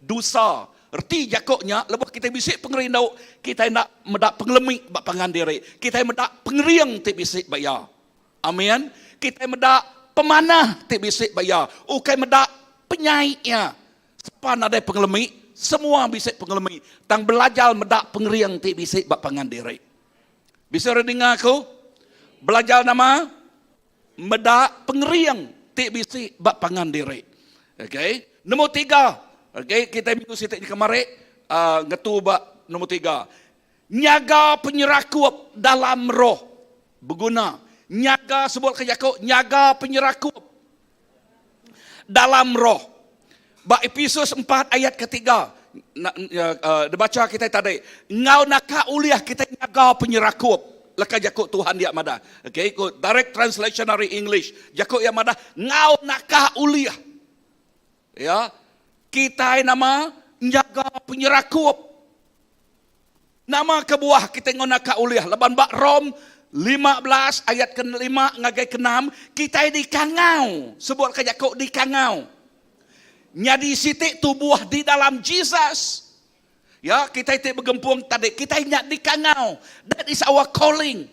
dosa. Erti jakoknya, lepas kita bisa pengerino, kita nak mendak pengelemi bak pangan diri. Kita mendak pengeriang ti bisa bayar. Amin. Kita mendak pemanah tik bisik bayar. Ukai medak penyaiknya. Sepan ada pengelemi, semua bisik pengelemi. Tang belajar medak pengeriang tik bisik bak pangan diri. Bisa dengar aku? Belajar nama medak pengeriang tik bisik bak pangan diri. Okey. Nombor tiga. Okey, kita minggu sitik kemarin ngetu bak nombor tiga. Nyaga penyerakup dalam roh. Berguna. Nyaga sebut ke Yakub, nyaga penyerakup dalam roh. Bak Efesus 4 ayat ketiga. Dibaca kita tadi. Ngau nak uliah kita nyaga penyerakup. Leka Yakub Tuhan dia madah. Okay, ikut direct translation dari English. Yakub yang madah. Ngau nak uliah. Ya, kita nama nyaga penyerakup. Nama kebuah kita ngau nak uliah. Leban bak Rom 15 ayat ke-5 ngagai ke-6 kita dikangau sebut ke Yakub dikangau nyadi sitik tubuh di dalam Jesus ya kita itu bergempung tadi kita ingat dikangau that is our calling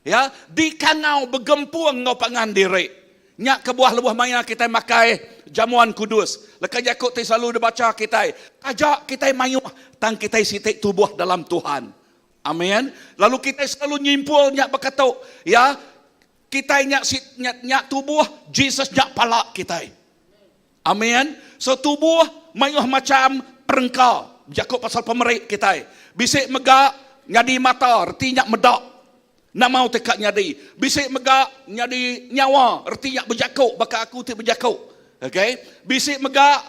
ya dikangau bergempung ngau pangan diri nyak kebuah lebuh maya kita makai jamuan kudus leka Yakub tu selalu dibaca kita ajak kita mayuh tang kita sitik tubuh dalam Tuhan. Amin. Lalu kita selalu nyimpul nyak berkata, ya, kita nyak tubuh, Jesus nyak palak kita. Amin. So tubuh mayuh macam perengkau. Jakub pasal pemerik kita. Bisik megak nyadi mata, erti nyak medak. Nama tekak nyadi. Bisik megak nyadi nyawa, erti nyak berjakuk, baka aku ti berjakuk. Okay. Bisik megak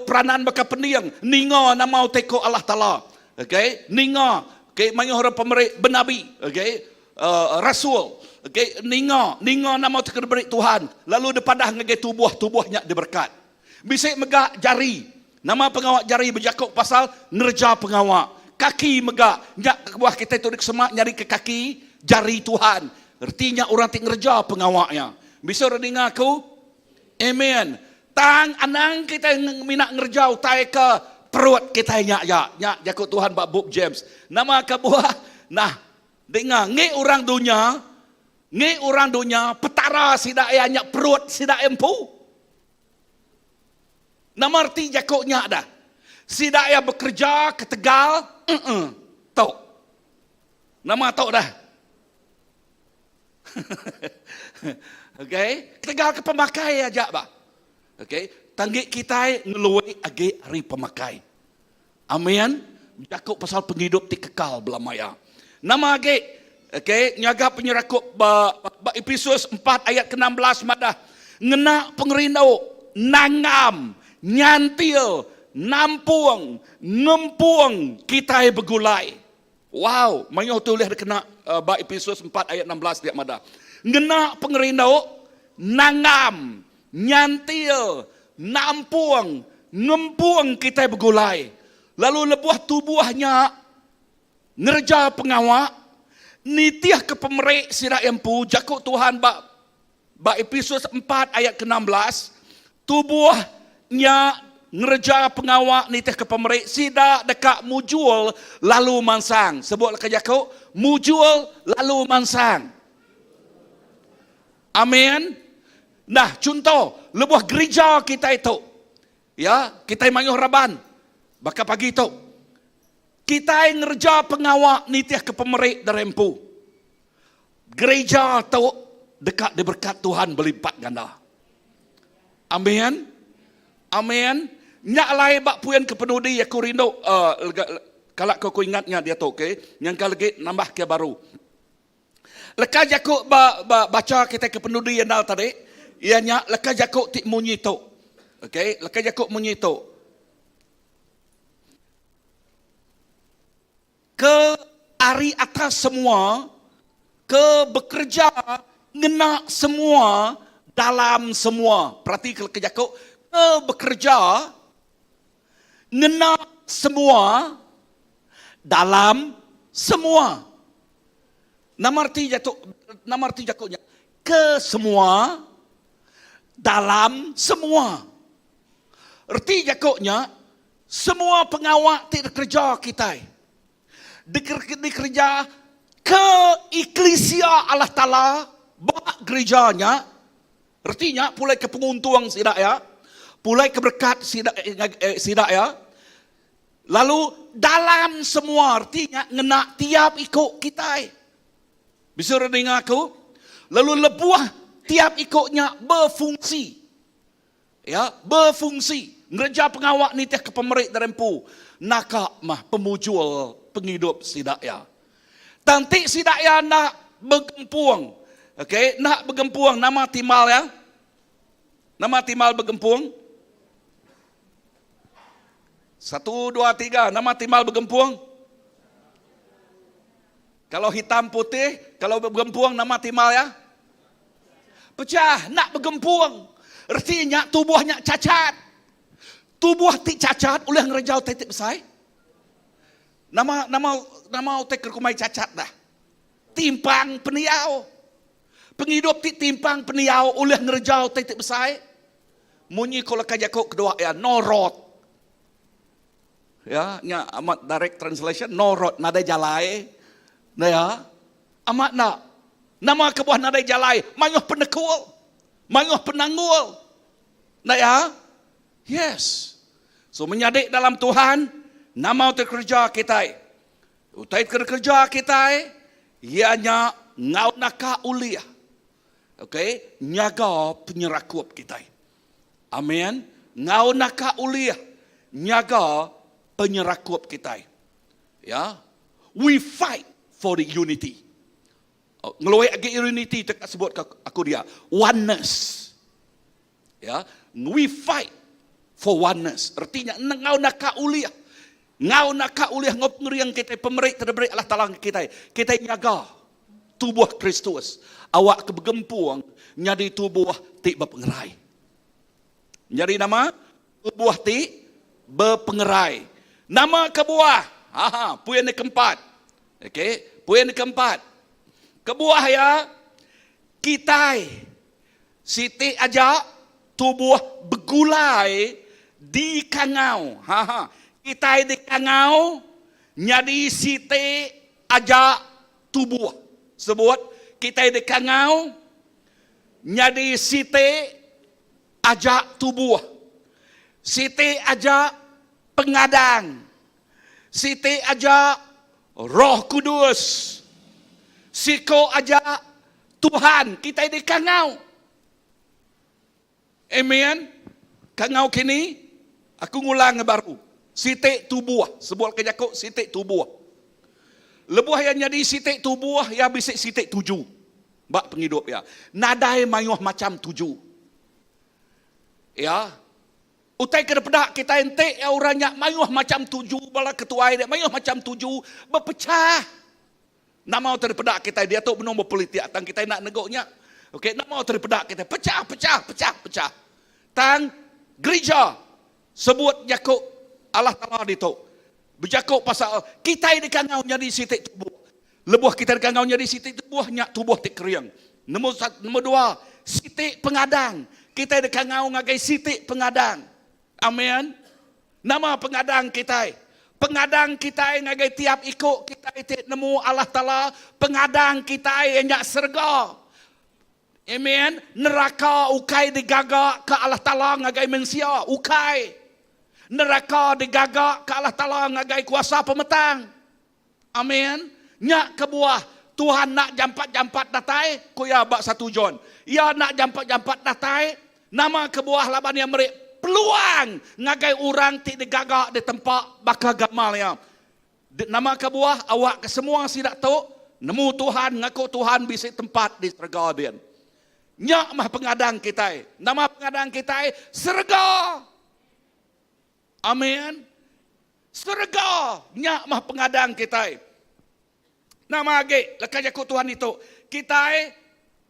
peranan baka pendiang, ningo nama teko Allah Ta'ala. Okay, ninga, okay, mayuh orang pemerik benabi, okay, rasul, okay, ninga nama terkeberi Tuhan. Lalu depadah ngagai tubuhnya diberkat. Bisik megak jari, nama pengawak jari berjakuk pasal nerja pengawak. Kaki megak, nyak ke bawah kita itu semak nyari ke kaki jari Tuhan. Artinya orang tik ngerja pengawaknya. Bisa orang dengar aku? Amen. Tang anang kita minat ngerjau tai ke perut kita nyak jakut Tuhan bak Bob James. Nama ke buah. Nah, dengar ngi orang dunia petara sidak nyak perut sidak empu. Nama arti jakut nyak dah. Sidak ya bekerja ke Tegal, tok. Nama tok dah. Okay, Tegal ke pemakai aja bah. Okay, tanggik kita ngeluai agi hari pemakai. Amin. Jakut pasal penghidup ti kekal belamaya. Nama agi, okay, nyaga penyerakup ba Efesus 4 ayat ke-16 madah. Ngena pengerindau, nangam, nyantil, nampung, ngempung kita begulai. Wow, mayuh tulis kena ba Efesus 4 ayat 16 dia madah. Ngena pengerindau, nangam, nyantil, nampung, ngempung kita begulai. Lalu lebuh tubuhnya ngerja pengawak, nitiah ke pemerik sirak empu, jakut Tuhan ba Efesus 4 ayat ke-16, tubuhnya ngerja pengawak nitiah ke pemerik, sida dekat mujul lalu mansang. Sebut ke jakut, mujul lalu mansang. Amin. Nah, contoh lebuh gereja kita itu. Ya, kita mayuh raban. Baka pagi itu. Kita ngerja pengawak nitiah ke pemerik derempu. Gereja itu dekat diberkat Tuhan berlipat ganda. Amin. Amin. Nyak lai bak puyan ke penudi aku rindu kalau kau ingatnya dia tu, okey. Yang kalau lagi nambah ke baru. Lekas jakuk baca kita ke penudi yang dah tadi. Ianya lekas jakuk tik munyi tu. Okey, lekas jakuk munyi tu. Ke ari atas semua, ke bekerja ngena semua dalam semua. Perhati kalau ke jakuk, ke bekerja ngena semua dalam semua. Nama arti jakuknya ke semua dalam semua. Arti jakuknya semua pengawak tidak kerja kita. Dikerja ke Eklesia Allah Ta'ala, bak gerejanya. Artinya pulai ke penguntung sidak ya. Pulai ke berkat sidak ya. Lalu dalam semua artinya ngena tiap ikut kita. Bisa dengar aku? Lalu lebuah tiap ikutnya berfungsi. Ya, berfungsi. Ngerja pengawak ni tiap ke pemerik derempu. Nakak mah pemujul penghidup sidak ya. Tantik sidak ya nak bergempuang. Okey, nak bergempuang nama timal ya. Nama timal bergempuang. 1, 2, 3. Nama timal bergempuang. Kalau hitam putih, kalau bergempuang nama timal ya. Pecah, nak bergempuang. Artinya tubuhnya cacat. Tubuh tik cacat oleh ngerejau titik besar. Nama utek kumai cacat dah. Timpang peniau. Penghidup tik timpang peniau oleh ngerejau titik besar. Munyi kalau kajakuk kedua ya, norot. Ya, nya amat direct translation, norot nada jalai. Nah ya, amat nak. Nama kebuah nada jalai, mayuh penekul. Mayuh penanggul. Nah ya, yes. So menyadik dalam Tuhan, nama utai kerja kita. Utai kerja kita, ianya ngau naka uliah. Okay, nyaga penyerakup kita. Amin. Ngau naka uliah, nyaga penyerakup kita. Ya, we fight for the unity. Ngeluai agi unity tak sebut aku dia oneness. Ya, we fight for oneness. Artinya ngau nak uliah. Ngau nak uliah ngop ngeriang kita pemerik terberik Allah Taala kita. Kita nyaga tubuh Kristus. Awak kebegempuang nyadi tubuh ti berpengerai. Jadi nama tubuh ti berpengerai. Nama kebuah. Puan yang keempat. Okey, poin keempat. Kebuah ya kita Siti ajak tubuh bergulai di kangau. Kita di kangau, jadi Siti ajak tubuh. Sebut, kita di kangau, jadi Siti ajak tubuh. Siti ajak pengadang. Siti ajak Roh Kudus. Siko ajak Tuhan. Kita di kangau. Amen. Kangau kini, aku ngulang baru. Siti tubuh. Sebut ke Jakob, siti tubuh. Lebuh yang jadi siti tubuh, ya bisik siti 7. Bak penghidup ya. Nadai mayuh macam 7. Ya. Utai ke depan kita ente ya orangnya mayuh macam 7. Bala ketua dia mayuh macam 7. Berpecah. Nama terdepan kita, dia tu benar berpolitik. Tang kita nak negoknya. Okey, nak mau terpedak kita pecah. Tang gereja sebut Yakub Allah Taala itu. Berjakub pasal kita di kangau jadi sitik tubuh. Lebuh kita di kangau jadi sitik tubuh, nyak tubuh tik keriang. Nombor 2, sitik pengadang. Kita di kangau ngagai sitik pengadang. Amin. Nama pengadang kita. Pengadang kita ngagai tiap ikut kita itu nemu Allah Taala. Pengadang kita yang nyak serga. Amen. Neraka ukai digagak ke Allah Ta'ala ngagai manusia. Ukai. Neraka digagak ke Allah Ta'ala ngagai kuasa pemetang. Amen. Nyak kebuah. Tuhan nak jampat-jampat datai. Kuya bak 1 John. Ya nak jampat-jampat datai. Nama kebuah laban yang merik. Peluang. Ngagai orang ti digagak di tempat bakal gamal ya. Nama kebuah awak ke semua sidak tu. Nemu Tuhan. Ngaku Tuhan bisa tempat di surga dia. Nyak mah pengadang kita. Nama pengadang kita serga. Amin. Serga. Nyak mah pengadang kita. Nama age lekas jakut Tuhan itu. Kita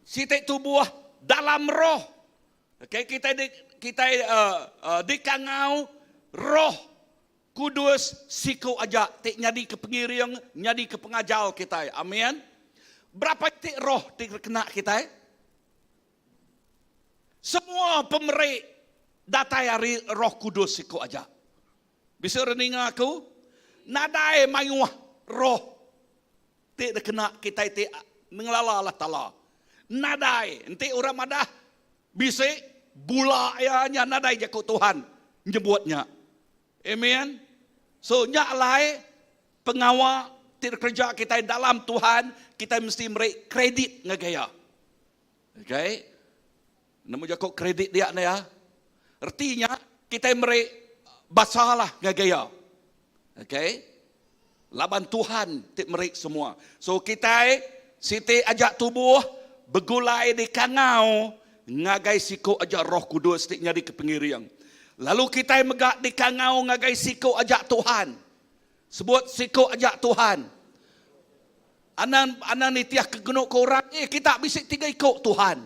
sitik tubuh dalam roh. Okay, kita di kangau roh Kudus siko aja tik nyadi ke pengiriang, nyadi ke pengajal kita. Amin. Berapa tik roh tik kena kita? Semua pemerik datai hari Roh Kudus siku aja. Bisa rening aku? Nadai mayuh roh. Tik kena kita itu mengelala Allah Ta'ala. Nadai. Nanti orang madah bisa bula ya nadai jakut Tuhan. Nyebutnya. Amen. So nyak lai pengawal tik kerja kita dalam Tuhan. Kita mesti merik kredit ngagaya. Okay. Namun Jakob kredit dia ya. Artinya kita merik basalah ngagaya. Okay. Laban Tuhan tik merik semua. So kita siti ajak tubuh bergulai di kangau ngagai siko ajak Roh Kudus tik nyadi ke pengiriang. Lalu kita megak di kangau ngagai siko ajak Tuhan. Sebut siko ajak Tuhan. Anan nitiah kegenuk ke orang, kita bisik 3 ikut Tuhan.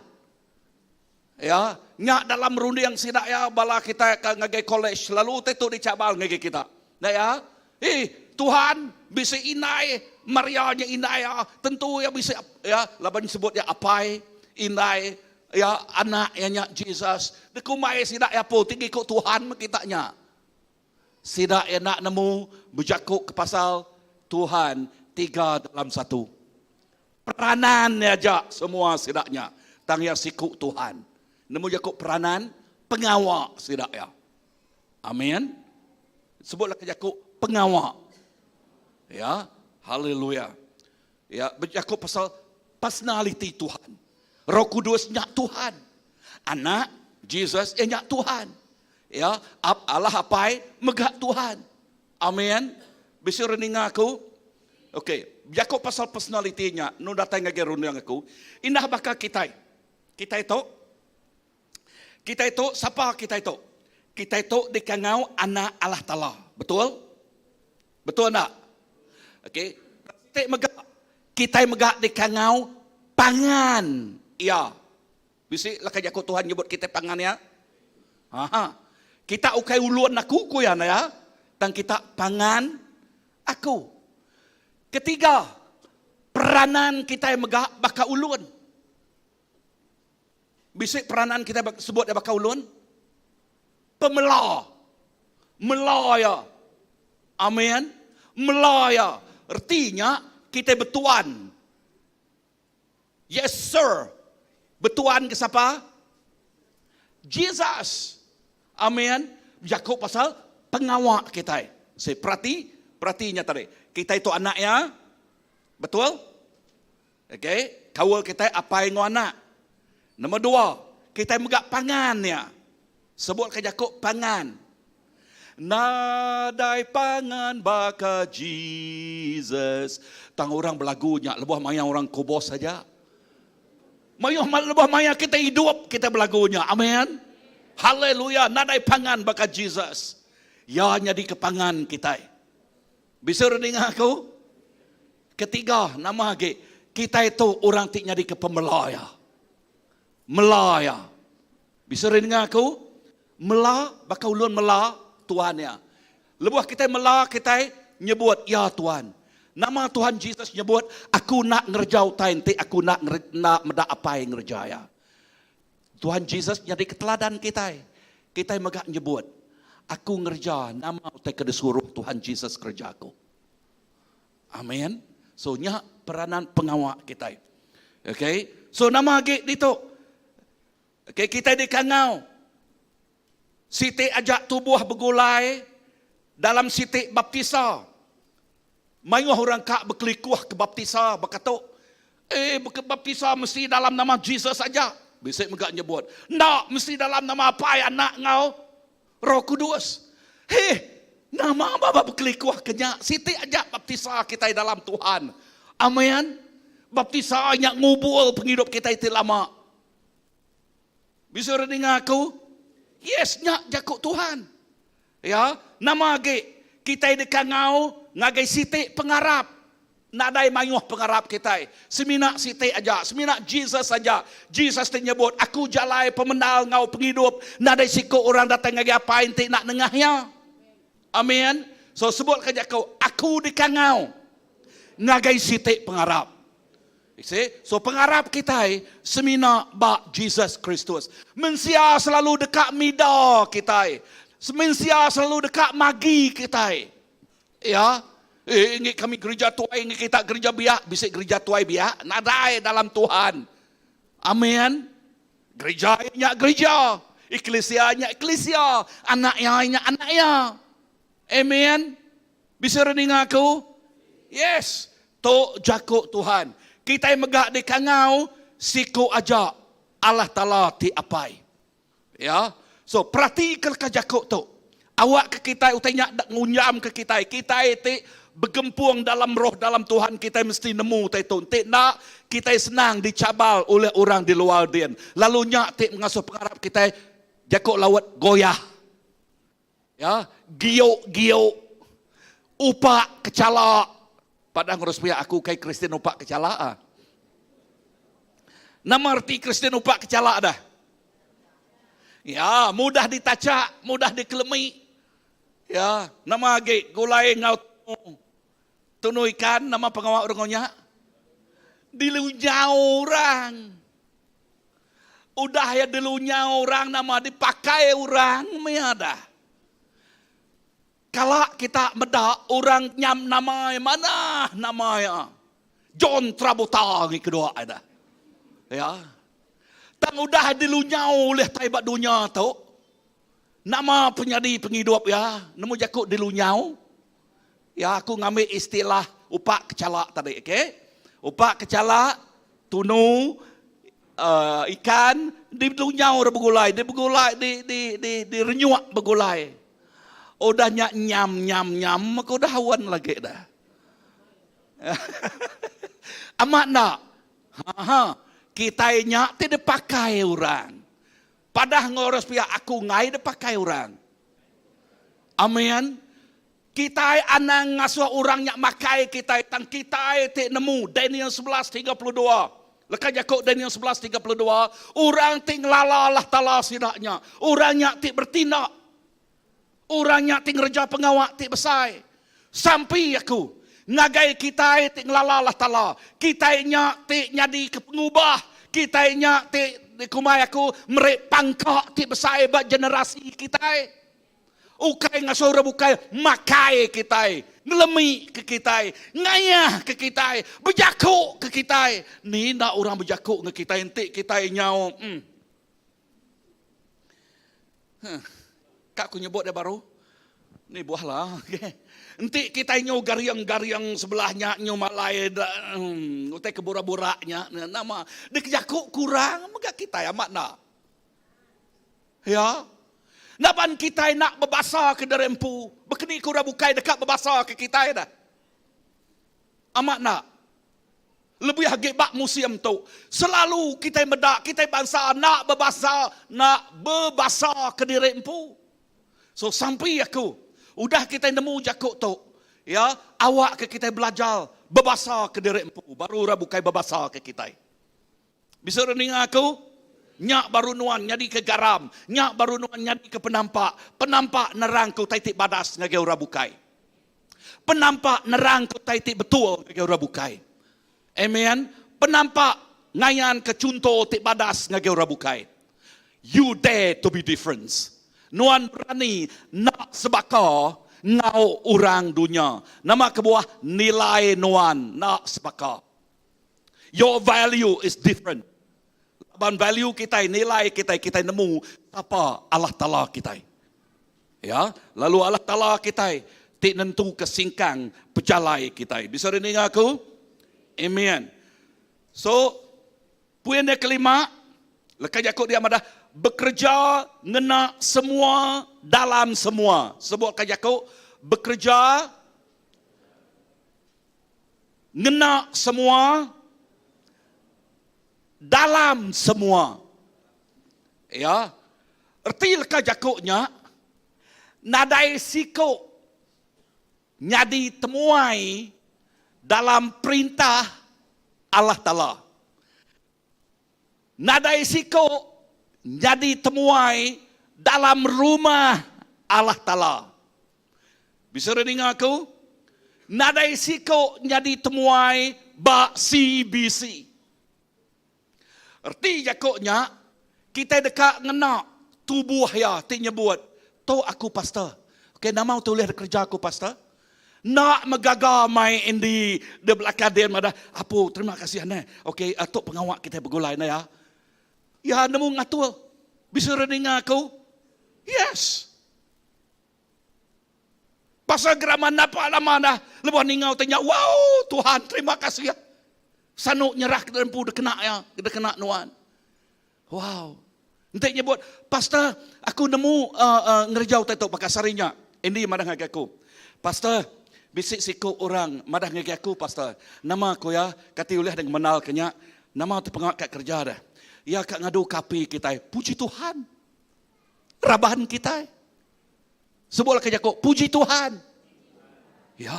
Ya, nyak dalam rundi yang sidak ya bala kita ngagai college lalu itu dicabal ngagai kita. Nah ya, Tuhan bisa inai, Marianya inai ya, tentu ya bisa ya, laban sebut ya apai, inai ya anak ya nyak Jesus. Dekumai sidak ya po tinggi kok Tuhan makitanya. Sidak ya nak nemu berjakuk ke pasal Tuhan 3 dalam 1. Peranan ya jak semua sidaknya. Tang ya sikuk Tuhan. Nemu Yakub peranan pengawal sidak ya. Amin. Sebutlah ke Yakub pengawal. Ya, haleluya. Ya, Yakub pasal personality Tuhan. Roh Kudus nyak Tuhan. Anak Jesus nyak Tuhan. Ya, Allah apai megak Tuhan. Amin. Bisa rening aku. Okey, Yakub pasal personality-nya, nu datang ngage runang aku. Indah bakal kita. Kita itu siapa kita itu? Kita itu dikangau anak Allah Ta'ala. Betul? Betul tak? Okey. Kita megak dikangau pangan. Ya. Bisi lah kaya ko Tuhan nyebut kita pangan ya. Kita ukai uluan aku ku ya na ya. Dan kita pangan aku. Ketiga, peranan kita megak baka uluan. Bisik peranan kita sebut dia bakal ulun. Pemelah. Melaya. Amin. Melaya. Artinya kita bertuan. Yes sir. Bertuan ke siapa? Jesus. Amin. Jakub pasal pengawak kita. Saya perhatinya tadi. Kita itu anaknya. Betul? Okey. Kawal kita apa yang anak. Nombor 2. Kita megak pangannya. Sebut ke Jakub pangan. Nadai pangan baka Jesus. Tang orang belagunya. Lebah maya orang kubos saja. Lebah maya kita hidup. Kita belagunya. Amin. Haleluya. Nadai pangan baka Jesus. Ya jadi kepangan kita. Bisa dengar aku? Ketiga. Nama lagi. Kita itu orang tik jadi kepemelaya. Melaya. Bisa dengar aku? Mela. Baka ulun mela. Tuhannya. Lebuh kita mela, kita nyebut, ya Tuhan. Nama Tuhan Yesus nyebut, aku nak ngerjau tain, aku nak meda apa yang ngerjaya. Tuhan Yesus jadi keteladan kita. Kita megak nyebut, aku ngerja, nama utai kedesuruh Tuhan Yesus kerjaku. Amin. So, nya peranan pengawak kita. Okay. So, nama lagi itu. Okay, kita di kangau. Siti ajak tubuh bergulai dalam siti baptisa. Mayuh orang kak berkelikuh ke baptisa. Berkata, baptisa mesti dalam nama Jesus saja. Bisa megak nyebut. Tak, mesti dalam nama apa anak ngau? Roh Kudus. Nama apa berkelikuh kenya? Siti ajak baptisa kita dalam Tuhan. Amin. Baptisa yang ngubul penghidup kita itu lama. Bisa dengar aku? Yes, nyak jakuk Tuhan. Ya, nama lagi kita di kangau ngagai siti pengarap. Nadai mayuh pengarap kita. Semina siti aja, semina Jesus saja. Jesus menyebut, aku jalai pemenal ngau penghidup. Nadai siku orang datang ngagai apa inti nak nengahnya. Amin. So sebut ke jakuk, aku di kangau ngagai siti pengarap. So pengharap kita semina bak Jesus Kristus. Mensia selalu dekat mida kita. Mensia selalu dekat magi kita. Ya. Ingin kami gereja tuai, ingin kita gereja biak, bisa gereja tuai biak, nadai dalam Tuhan. Amin. Gerejanya gereja, eklesianya eklesia, anaknya. Amin. Bisa renung aku? Yes. To jakuk Tuhan. Kita yang megak di kangau, siku aja Allah Ta'ala ti apai. Ya. So, perhatikan ke jakuk tu. Awak ke kita, utanya ngunyam ke kita. Kita itu bergempung dalam roh, dalam Tuhan. Kita mesti nemu itu. Tik nak, kita senang dicabal oleh orang di luar dia. Lalu nyak tik mengasuh pengharap kita, jakuk lawat goyah. Ya. Giok. Upak kecala. Padang harus pihak aku kai Kristen upak kecala. Nama arti Kristen upak kecala dah. Ya, mudah ditacak, mudah dikelemi. Ya, nama lagi gulai ngau tunuikan nama pengawal orangnya. Dilunyau orang. Udah ya dilunyau orang nama dipakai orang meada. Kalau kita meda orang nyam namanya mana namanya John Travolta ni kedua ada. Ya. Tang udah dilunyau oleh taibat dunia tu. Nama penyadi penghidup ya, nemu jakuk dilunyau. Ya aku ngambil istilah upak kecala tadi, okey? Upak kecala tunu ikan dilunyau bergulai, di renyuak bergulai. Udah nyam, aku udah hawan lagi dah. Amat nak. Kita nyak tidak pakai orang. Padah ngoros pihak aku ngai dipakai orang. Amin. Kita anang ngasuh orang nyak makai kita tang kita tik nemu Daniel 11:32. Lekas jakuk Daniel 11:32. Orang tik lalalah tala sidaknya. Orang nyak tik bertindak. Orangnya ting reja pengawak tik besar. Sampai aku ngagai kita tik ngalalah tala. Kita nya tik nyadi ke pengubah. Kita nya tik kumai aku merek pangkak ti besar ba generasi kita. Ukai ngasora bukai makai kita, ngelemi ke kita, ngayah ke kita, berjakuk ke kita. Ni nak orang berjakuk ke kita, entik kita nyau. Kak aku nyebut dia baru. Ni buahlah. Entik kita nyau gariang-gariang sebelahnya nyau malai utai kebura-buraknya nama dikejakuk kurang maka kita amat nak. Ya. Naban kita nak berbasa ke derempu. Berkeni kura bukai dekat berbasa ke kita dah. Amat nak. Lebih hagik bak musim tu. Selalu kita medak, kita bangsa nak berbasa ke derempu. So sampai aku, udah kita nemu jakuk tu. Ya, awak ke kita belajar berbasa ke derempu. Baru ora bukai berbasa ke kita. Bisa rendengar aku? Nyak baru nuan nyadi ke garam, nyak baru nuan nyadi ke penampak, penampak nerang kau taitik badas ngage ora bukai. Penampak nerang kau taitik betul ngage ora bukai. Amen. Penampak ngayan ke contoh tik badas ngage ora bukai. You dare to be different. Nuan berani nak sebaka ngau orang dunia. Nama kebuah nilai nuan nak sebaka. Your value is different. Ban value kita, nilai kita nemu apa Allah Ta'ala kita. Ya, lalu Allah Ta'ala kita tik nentu kesingkang pejalai kita. Bisa dengar aku? Amen. So, poin yang kelima, lekas jakut dia madah bekerja ngena semua dalam semua. Sebut kajakut bekerja ngena semua dalam semua. Ya. Erti leka jakuknya nadai siko nyadi temuai dalam perintah Allah Ta'ala. Nadai siko nyadi temuai dalam rumah Allah Ta'ala. Bisa dengar aku? Nadai siko nyadi temuai ba CBC. Erti jakuknya, kita dekat ngena tubuh ya, tik nyebut. To aku pastor. Okay, nama tulis kerja aku pastor. Nak megaga mai di belakang dia madah. Apa, terima kasih ane. Okay, atuk pengawak kita bergulai na ya. Ya, nemu ngatul. Bisa rendengar aku? Yes. Pasal geraman apa lama dah. Lepas ningau tanya, wow Tuhan terima kasih ya. Sanuk nyerah ke dalam pu kena ya, kena nuan. Wow. Nanti nyebut, pastor, aku nemu ngerjau tetok pakai sarinya. Ini madah ngagi aku. Pastor, bisik siku orang madah ngagi aku, pastor. Nama aku ya, kati ulih dengan menal kenya. Nama tu pengawak kat kerja dah. Ya kat ngadu kapi kita. Puji Tuhan. Rabahan kita. Sebuah kerja aku, puji Tuhan. Ya.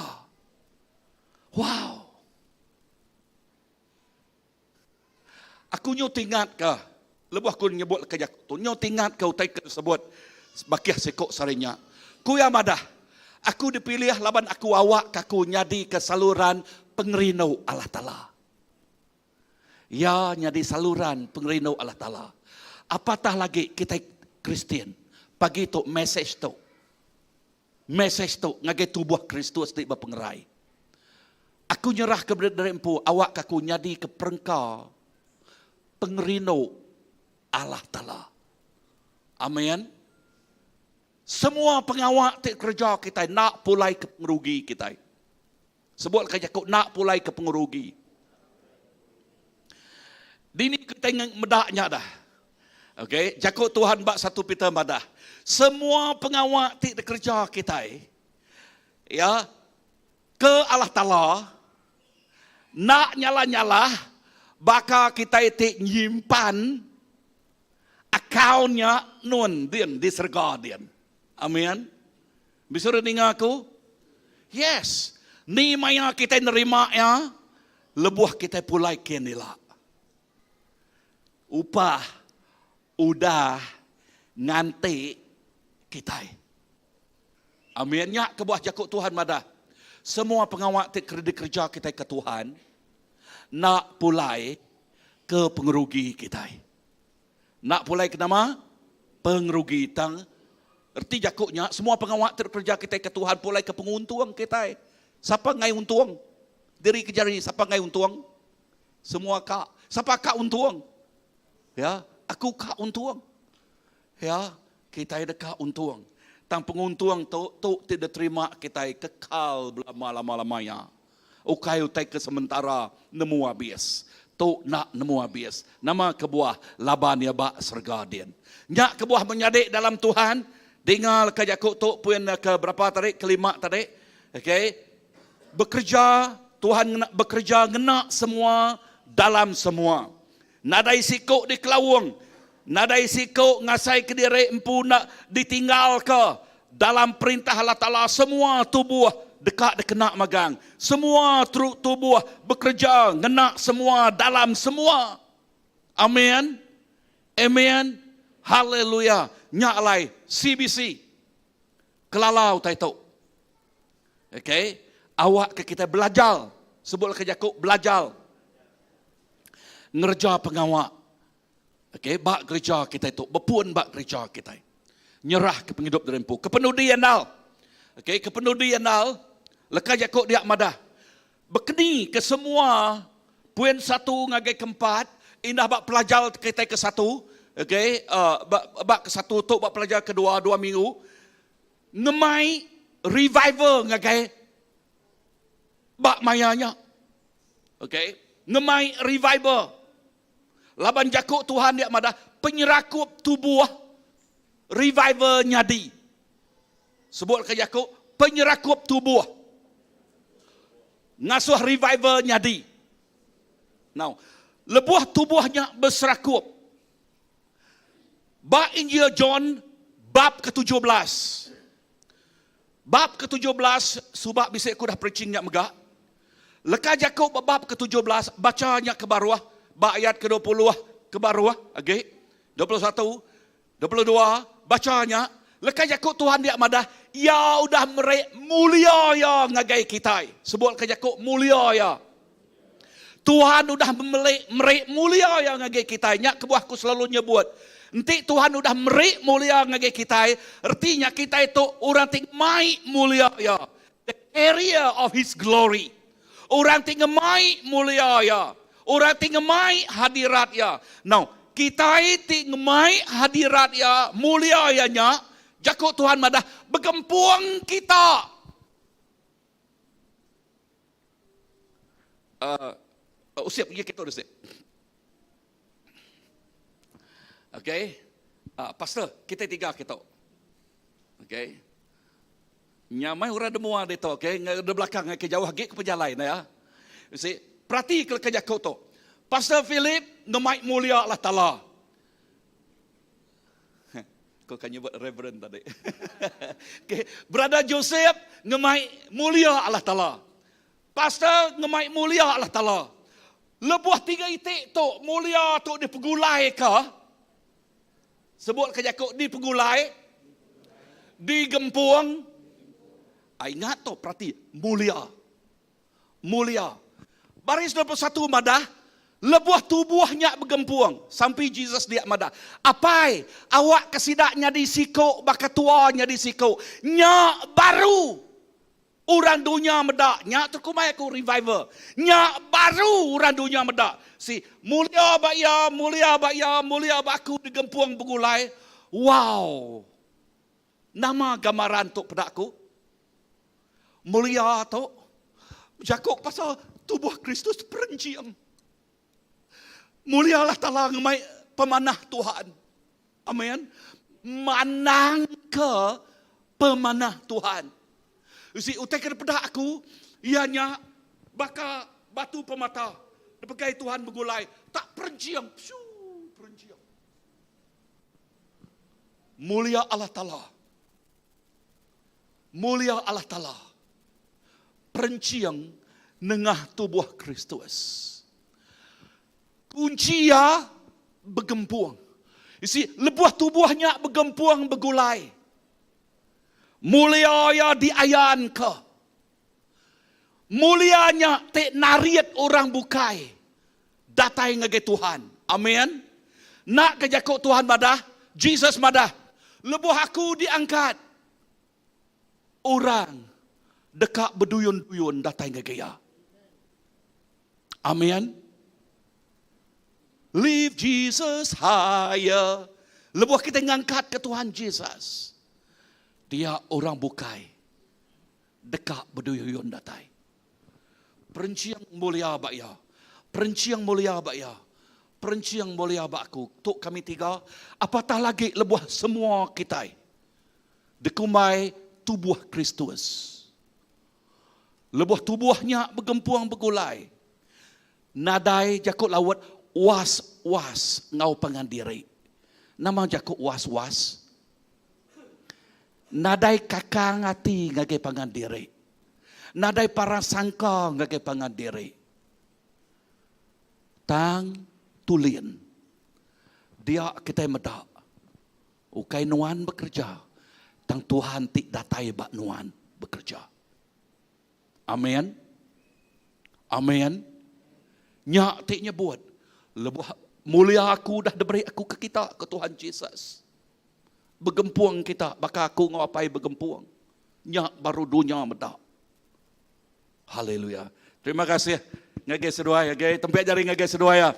Wow. Aku nyotingat ke, lepas aku nyebut ke jakut, nyotingat ke utai ke sebut, bakiah sekok sarinya. Ku yang madah, aku dipilih laban aku awak kaku nyadi ke saluran pengerino Allah Ta'ala. Ya nyadi saluran pengerino Allah Ta'ala. Apatah lagi kita Kristian, pagi tu message tu. Message tu, ngagi tubuh Kristus di berpengerai. Aku nyerah ke berempu, awak kaku nyadi ke perengkau, pengerino Allah Ta'ala. Amin. Semua pengawak tik kerja kita nak pulai ke pengerugi kita. Sebut kerja kau nak pulai ke pengerugi. Dini kita medaknya dah. Okey, jakut Tuhan bak 1 Peter madah. Semua pengawak tik kerja kita ya ke Allah Ta'ala nak nyala-nyala baka kita itik nyimpan akaunnya nun din di serga din. Amin. Bisa dengar aku? Yes. Ni maya kita nerima ya, lebuh kita pulai kenila. Upah udah nganti kita. Aminnya kebuah jakut Tuhan madah. Semua pengawak kredit kerja kita ke Tuhan nak pulai ke pengerugi kita. Nak pulai ke nama pengrugi tang. Erti jakuknya semua pengawak terkerja kita ke Tuhan pulai ke penguntung kita. Siapa ngai untung? Diri kejari siapa ngai untung? Semua kak. Siapa kak untung? Ya, aku kak untung. Ya, kita ada kak untung. Tang penguntung tu tidak terima kita kekal lama-lamanya. Ukai utai ke sementara nemu habis. Tu nak nemu habis. Nama kebuah laban ya bak sergadin. Nyak kebuah menyadik dalam Tuhan. Dengar kajakuk tu pun ke berapa tadi? Kelima tadi. Okay. Bekerja, Tuhan bekerja ngena semua dalam semua. Nadai sikuk di kelawung. Nadai sikuk ngasai ke diri empu nak ditinggal ke. Dalam perintah Allah Ta'ala semua tubuh dekat dikena magang. Semua tubuh bekerja, ngena semua dalam semua. Amin. Amin. Haleluya. Nyaklai CBC. Kelalau taito. Okay. Awak ke kita belajar. Sebut ke Jakub belajar. Ngerja pengawak. Okay. Bak gereja kita itu. Berpun bak gereja kita. Nyerah ke penghidup dari empu. Kepenudian dal. Okay. Kepenudian dal. Lekas Jakub dia madah. Berkeni ke semua poin satu ngagai keempat. Indah bak pelajar kita ke satu. Okay. Bak ke satu tu bak pelajar kedua 2 minggu. Ngemai revival ngagai bak mayanya. Okay. Ngemai revival. Laban Jakub Tuhan dia madah penyerakup tubuh revival nyadi. Sebut ke Jakub penyerakup tubuh. Ngasuh revival nyadi. Now, lebuh tubuhnya berserakup. Bab Injil John bab ke-17. Bab ke-17 subak bisa aku dah preachingnya megah. Lekas Jakub bab ke-17 bacanya ke bawah, bab ayat ke-20 ke bawah, okey. 21, 22 bacanya. Lekas Jakub Tuhan dia madah, ya udah mulia ya ngagai kita. Sebut ke Jakub mulia ya. Tuhan udah merik mulia ya ngagai kita. Nyak kebuahku selalu nyebut. Nanti Tuhan udah merik mulia ngagai kita. Artinya kita itu orang tingmai mulia ya. The area of His glory. Orang tingmai mulia ya. Orang tingmai hadirat ya. Now, kita tingmai hadirat ya, mulia ya nya. Jakub Tuhan madah bergempuang kita. Usiap pergi kita udah. Okay. Pastor, kita 3 kita. Okay. Nyamai orang demua dia tu, okay. Di belakang ke jauh lagi ke pejalan ya. You see, perhati ke Jakub tu. Pastor Philip ngemai mulia Allah Ta'ala. Kau kan nyebut reverend tadi. Okay. Brother Joseph ngemai mulia Allah Ta'ala. Pastor ngemai mulia Allah Ta'ala. Lebuh 3 itik tu mulia tu dipegulai ke? Sebut ke Jakub dipegulai. Digempuang. Ingat tu perhati. Mulia. Mulia. Baris 21 madah. Lebuh tubuhnya bergempuang. Sampai Jesus dia madah. Apai? Awak kesidaknya disikuk. Baka tuanya disikuk. Nyak baru. Orang dunia medak. Nyak terkumai aku revival. Nyak baru orang dunia medak. Si mulia bakya, mulia bakya, mulia baku digempuang begulai. Wow. Nama gambaran tu pedakku. Mulia tu. Jakub pasal tubuh Kristus perenciang. Mulia Allah Ta'ala ngemai pemanah Tuhan. Amin. Manang ke pemanah Tuhan. Usi utai kepada aku, ianya baka batu pemata. Dipegai Tuhan begulai. Tak perenciang. Perenciang. Mulia Allah Ta'ala. Mulia Allah Ta'ala. Perenciang nengah tubuh Kristus. Uncia bergempuang. Isi lebuh tubuhnya bergempuang begulai. Mulia ya diayan ke. Mulianya te nariat orang bukai. Datai ngage Tuhan. Amin. Nak ke jakuk Tuhan madah, Jesus madah. Lebuh aku diangkat. Orang dekat berduyun-duyun datang ke gaya. Amin. Lift Jesus higher. Lebuh kita ngangkat ke Tuhan Jesus. Dia orang bukai. Dekat berduyun datang. Perinci yang mulia bakya. Perinci yang mulia bakya. Perinci yang mulia bakku. Tok kami tiga. Apatah lagi lebuh semua kita. Dekumai tubuh Kristus. Lebuh tubuhnya bergempuang bergulai. Nadai jakut lawat was-was ngau pengandiri. Nama jakut was-was. Nadai kakang hati ngagai pengandiri. Nadai para sangka ngagai pengandiri. Tang tulin. Dia kita medak. Ukai nuan bekerja. Tang Tuhan tik datai bak nuan bekerja. Amin. Amin. Nyak tiknya buat. Lebuh mulia aku dah diberi aku ke kita, ke Tuhan Yesus. Bergempuang kita, baka aku ngapai bergempuang. Nyak baru dunia medak. Haleluya. Terima kasih. Ngagai sedua ya, ngagai tempat jari ngagai sedua ya.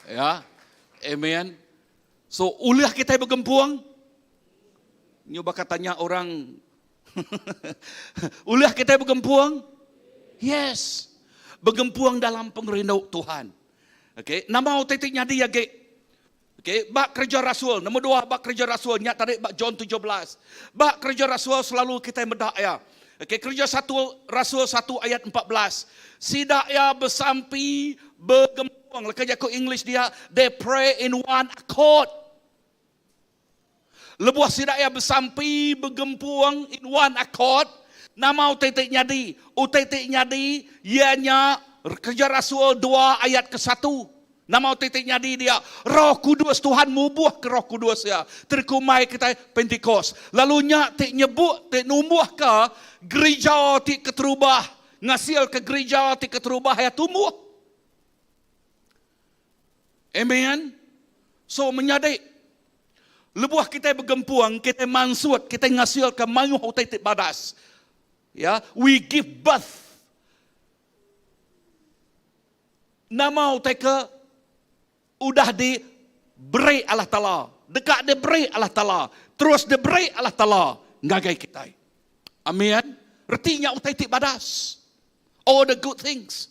Ya. Amen. So uliah kita bergempuang. Nyoba katanya orang uliah kita bergempuang? Yes. Bergempuang dalam pengerindau Tuhan. Okay. Nama titiknya dia. Okay. Bak kerja Rasul. Nombor 2, bak kerja Rasul. Nyak tarik bak John 17. Bak kerja Rasul selalu kita medak ya. Okay. Kerja Rasul 1 ayat 14. Sidak ya bersampi bergempuang. Kerja ke English dia. They pray in one accord. Lebuah sidak ya bersampi bergempuang in one accord. Nama utitik nyadi. Utitik nyadi ianya kerja Rasul 2 ayat ke-1. Nama utitik nyadi dia. Roh Kudus Tuhan mubuh ke Roh Kudus ya. Terkumai kita Pentecost. Lalu nyak tik nyebut tik numbuh ke gereja tik keterubah. Ngasil ke gereja tik keterubah ya tumbuh. Amen. So menyadik. Lebuah kita bergempuang, kita mansut, kita ngasil ke mayuh utitik badas. Ya, we give birth. Nama uteka udah diberi Allah Ta'ala. Dekat diberi Allah Ta'ala. Terus diberi Allah Ta'ala. Ngagai kita. Amin. Retinya utitik badas. All the good things.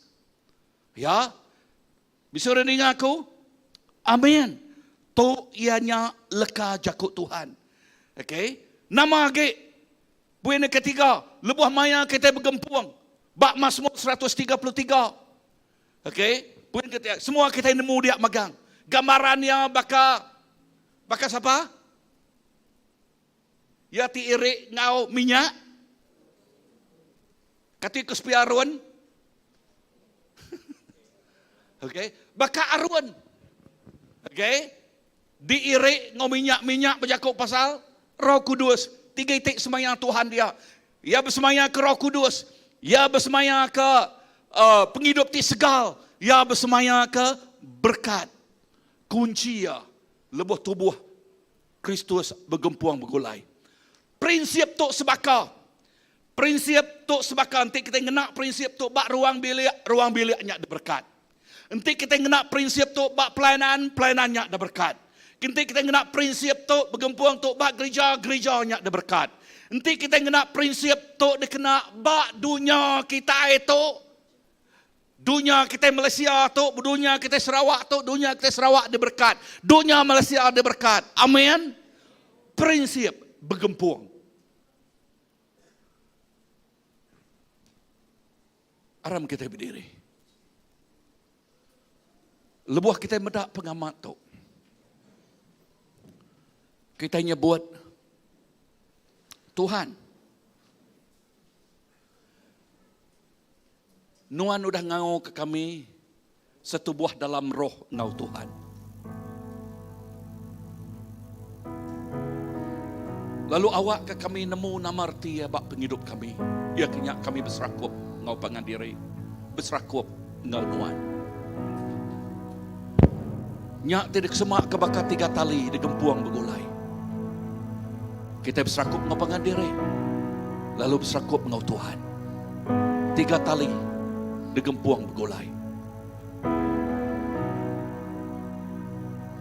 Ya. Bisa rendah aku? Amin. To ianya leka jakut Tuhan. Okay. Nama age. Poin ketiga. Lebuh maya kita bergempuang. Bak Mazmur 133. Okay. Poin ketiga. Semua kita nemu dia magang. Gambarannya baka siapa? Ya ti iri ngau minyak. Kati kespiarun. Okay. Baka arun. Okay. Diirik ngominyak-minyak berjakuk pasal Roh Kudus. 3 titik semayang Tuhan dia. Ya bersemayang ke Roh Kudus. Ya bersemayang ke penghidup ti segal. Ya bersemayang ke berkat. Kunci ya. Lebuh tubuh Kristus bergempuang bergulai. Prinsip tu sebaka. Prinsip tu sebaka. Nanti kita ngenak prinsip tu bak ruang biliknya ada berkat. Nanti kita ngenak prinsip tu bak pelayanannya ada berkat. Nanti kita ngenak prinsip tu bergempuang tu bak gerejanya ada berkat. Nanti kita ngenak prinsip tu dikena bak dunia kita itu. Dunia kita Malaysia tu, dunia kita Sarawak tu, dunia kita Sarawak ada berkat. Dunia Malaysia ada berkat. Amin. Prinsip bergempuang. Aram kita berdiri. Lebuah kita medak pengamat tu. Kita nyebut Tuhan. Nuan udah ngau ke kami setubuh dalam roh ngau Tuhan. Lalu awak ke kami nemu nama arti ya bak penghidup kami. Ya kenyak kami berserakup ngau pangandiri. Berserakup ngau Nuan. Nyak tidak semak kebakat 3 tali digempuang begulai. Kita berserakup ngau pangandiri. Lalu berserakup ngau Tuhan. 3 tali digempuang begulai.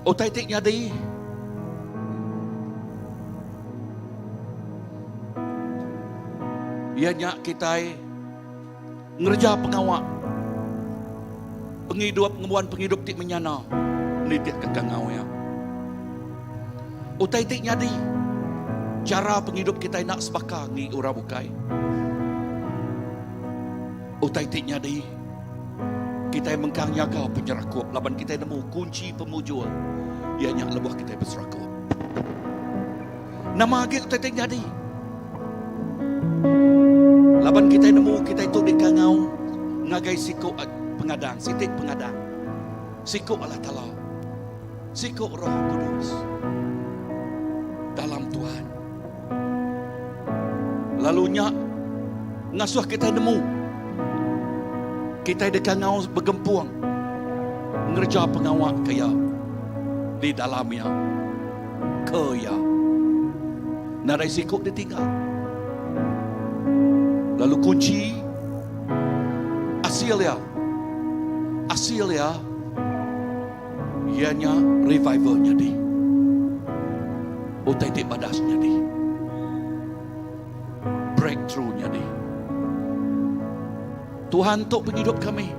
O taitik nyadi. Ya nyak kita ngerja pengawak. Penghidup tik menyana. Nitik kekangau ya. O taitik nyadi. Cara penghidup kita nak sebaka ngi ura bukai. O taitik nyadi. Kita mengkang nyaga penyerakup. Laban kita nemu kunci pemujul. Ianya lebuh kita berserakup. Nama agi o taitik nyadi. Laban kita nemu kita itu di kangau. Ngagai siku pengadang. Sitik pengadang. Siku Allah Ta'ala. Siku Roh Kudus. Dalam Tuhan. Lalunya ngasuh kita nemu. Kita dekangau bergempuang. Ngerja pengawak kaya. Di dalamnya. Kaya. Narai sikuk ditinggal. Lalu kunci. Asilnya. Ianya revivalnya di. Utai di badasnya di. Breakthrough-nya di. Tuhan untuk penghidup kami.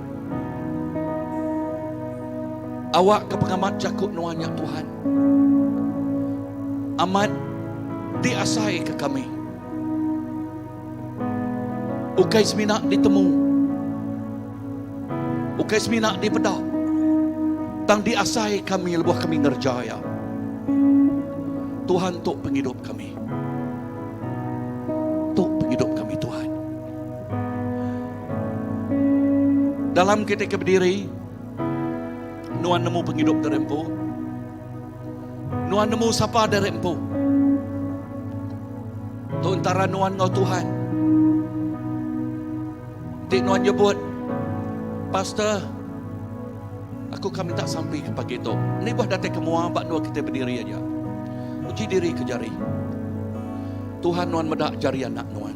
Awak ke pengamat jakut nuannya Tuhan. Amat diasai ke kami. Ukai semina ditemu. Ukai semina dipedak. Tang diasai kami lebuh kami ngerjaya. Tuhan untuk penghidup kami. Untuk penghidup kami Tuhan. Dalam kita berdiri, nuan nemu penghidup dari empu. Nuan nemu siapa dari empu. Tu antara nuan ngau Tuhan. Tik nuan nyebut, Pastor, aku kami tak sampai ke pagi itu. Ini buah datang kemua, bak nuan kita berdiri aja. Uji diri ke jari. Tuhan nuan medak jari anak nuan.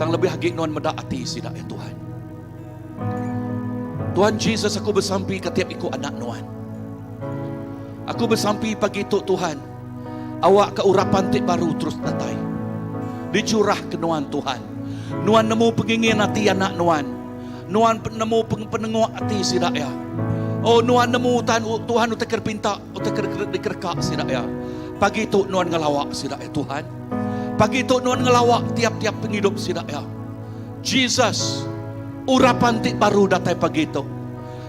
Tang lebih hagik nuan medak hati sidak ya Tuhan. Tuhan Jesus, aku bersampi ketiap ikut anak nuan. Aku bersampi pagi itu Tuhan. Awak ke urapan tik baru terus datai. Dicurah ke nuan Tuhan. Nuan nemu pengingin hati anak nuan. Nuan nemu penengok hati sidak ya. Oh nuan nemu Tuhan utakir pinta, utakir dikerkak sidak ya. Pagi itu nuan ngelawak sidak ya Tuhan. Pagi itu nuan ngelawak tiap-tiap penghidup sidak ya. Jesus, urapan tik baru datai pagi itu.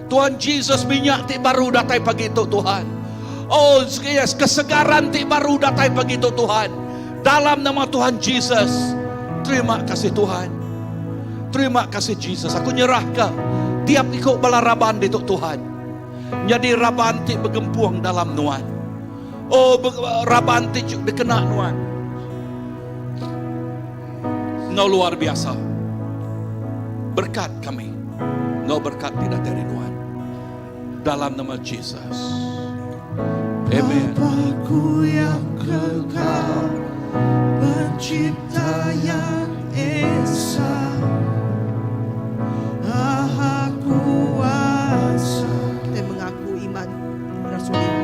Tuhan Jesus, minyak tik baru datai pagi itu Tuhan. Oh yes, kesegaran tik baru datai pagi itu Tuhan. Dalam nama Tuhan Jesus. Terima kasih Tuhan. Terima kasih Jesus. Aku nyerah ke tiap ikut bala raban itu Tuhan. Jadi raban tik bergempuang dalam nuan. Oh raban tik dikena nuan. Ngau luar biasa. Berkat kami. Ngau berkat tidak dari nuan. Dalam nama Jesus. Amen.
Bapakku yang kekal, pencipta yang esa, Maha kuasa. Kita mengaku iman Rasulullah.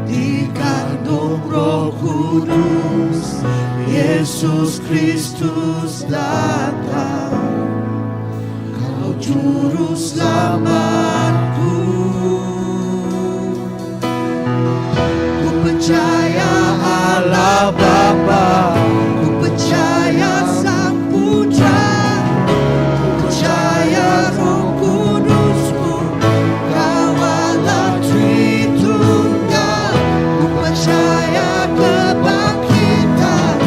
Dikandung Roh Kudus, Yesus Kristus datang. Kau juru selamatku. Ku percaya Allah Bapa, ku percaya Sang Putra, ku percaya Roh Kudusku, Kau Allah Tritunggal. Ku percaya kebangkitan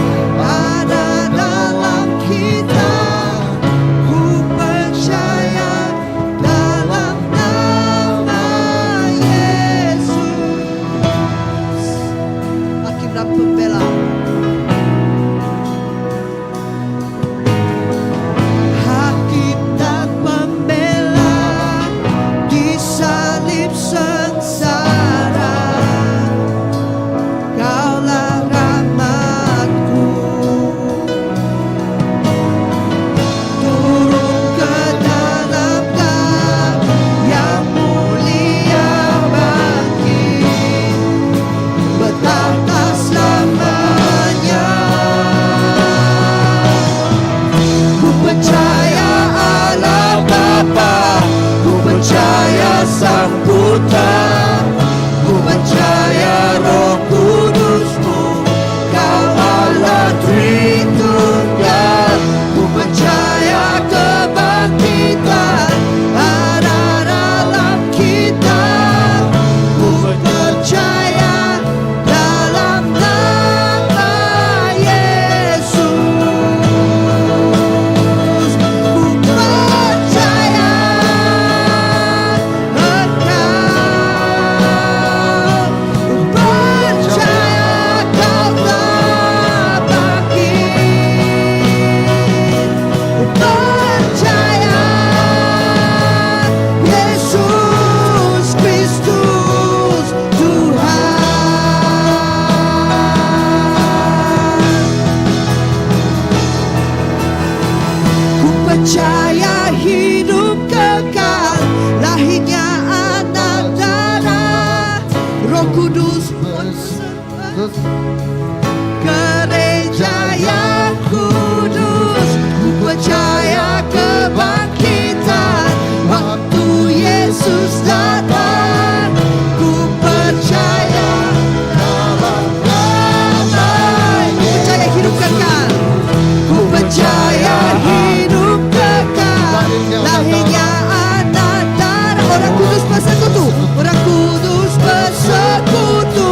ada dalam kita. Ku percaya dalam nama Yesus. Hakim dan pembela. Hakim dan pembela, disalib percaya hidup kekal, lahirnya anak darah, Roh Kudus gereja yang kudus. Ku percaya kebangkitan waktu Yesus datang. Ku percaya dalam damai. Ku percaya hidup kekal. Ku percaya hidup kekal, lahirnya anak darah, orang kudus bersekutu, orang kudus bersekutu,